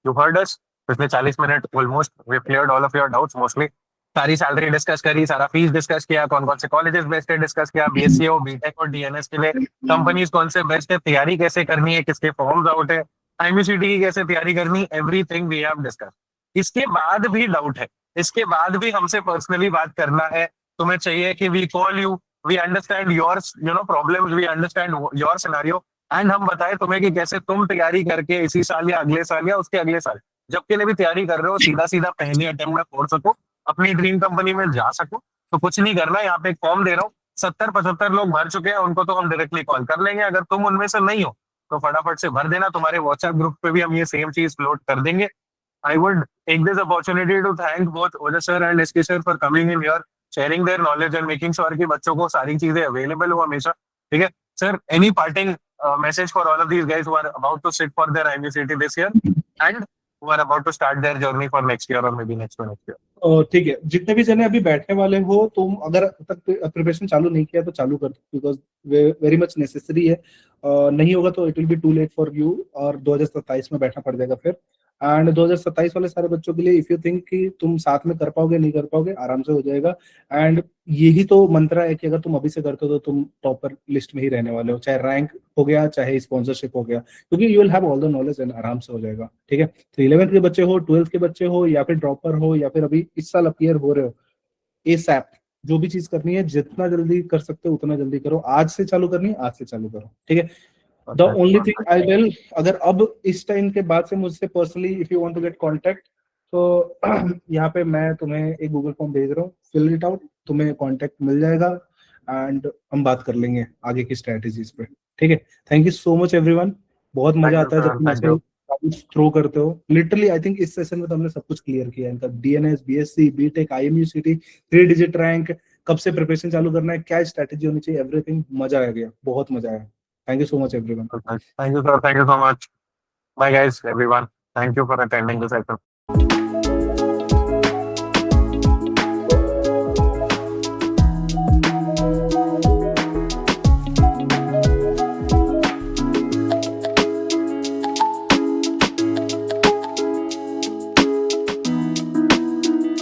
you heard us. पिछले 40 मिनट almost we cleared all of your doubts. Mostly सारी सैलरी डिस्कस करी, सारा फीस डिस्कस किया, कौन कौन से कॉलेजेस बेस्ट है डिस्कस किया, बीएससी हो, बीटेक और डीएनएस के लिए कंपनीज कौन से बेस्ट है, तैयारी कैसे करनी है, किसके फॉर्म्स आउट है, एमयूसीटी की कैसे तैयारी करनी, एवरीथिंग वी हैव डिस्कस। इसके बाद भी डाउट है, इसके बाद भी हमसे पर्सनली बात करना है, तुम्हें चाहिए कि we call you, we understand your problems, we understand your scenario and हम बताएं तुम्हें कि कैसे तुम तैयारी करके इसी साल या अगले साल या उसके अगले साल जब के लिए भी तैयारी कर रहे हो सीधा सीधा पहले अटेम्प्ट में पहुंच सको, अपनी ड्रीम कंपनी में जा सको। तो कुछ नहीं करना, यहाँ पे एक फॉर्म दे रहा हूँ, 70-75 लोग भर चुके हैं, उनको तो हम डायरेक्टली कॉल कर लेंगे। अगर तुम उनमें से नहीं हो तो फटाफट से भर देना, तुम्हारे व्हाट्सएप ग्रुप पे भी हम ये सेम चीज फ्लोट कर देंगे। I would take this opportunity to thank both Ojas sir and SK sir for coming in here, sharing their knowledge and making sure कि बच्चों को सारी चीजें अवेलेबल हो हमेशा, ठीक है। Sir, any parting message for all of these guys who are about to sit for their IMCT this year and who are about to start their journey for next year or maybe next to next year? ठीक है, जितने भी जने अभी बैठने वाले हो, तुम अगर तक प्रिपरेशन चालू नहीं किया तो चालू कर दो बिकॉज वेरी मच नेसेसरी है। नहीं होगा तो it will be too late for you और 2027 में बैठना पड़ जाएगा फिर। एंड 2027 वाले सारे बच्चों के लिए इफ यू थिंक कि तुम साथ में कर पाओगे नहीं कर पाओगे, आराम से हो जाएगा। एंड यही तो मंत्र है कि अगर तुम अभी से करते हो तो तुम टॉपर लिस्ट में ही रहने वाले हो, चाहे रैंक हो गया चाहे स्पॉन्सरशिप हो गया, क्योंकि you will have all the knowledge and आराम से हो जाएगा। ठीक है, तो 11th के बच्चे हो, 12th के बच्चे हो, या फिर ड्रॉपर हो, या फिर अभी इस साल अपीयर हो रहे हो, ASAP जो भी चीज करनी है जितना जल्दी कर सकते हो उतना जल्दी करो। आज से चालू करनी है, आज से चालू करो। ठीक है, the only thing I will, अगर अब इस टाइम के बाद से मुझसे personally if you want to get contact, तो यहाँ पे मैं तुम्हें एक गूगल फॉर्म भेज रहा हूँ, फिल इट आउट, तुम्हें कांटेक्ट मिल जाएगा एंड हम बात कर लेंगे आगे की स्ट्रेटेजीज पे। ठीक है, thank you so much everyone, बहुत मजा आता है जब तुम ऐसे थ्रो करते हो। लिटरली आई थिंक इस सेशन में तो हमने सब कुछ क्लियर किया है, इनका DNS, BSc, BTech, IMU, CT, 3 digit rank, कब से प्रिपरेशन चालू करना है, क्या स्ट्रेटेजी होनी चाहिए, एवरीथिंग। मजा आ गया, बहुत मजा आया। Thank you so much, everyone. Thank you, sir. Thank you so much. Bye, guys, everyone. Thank you for attending the session.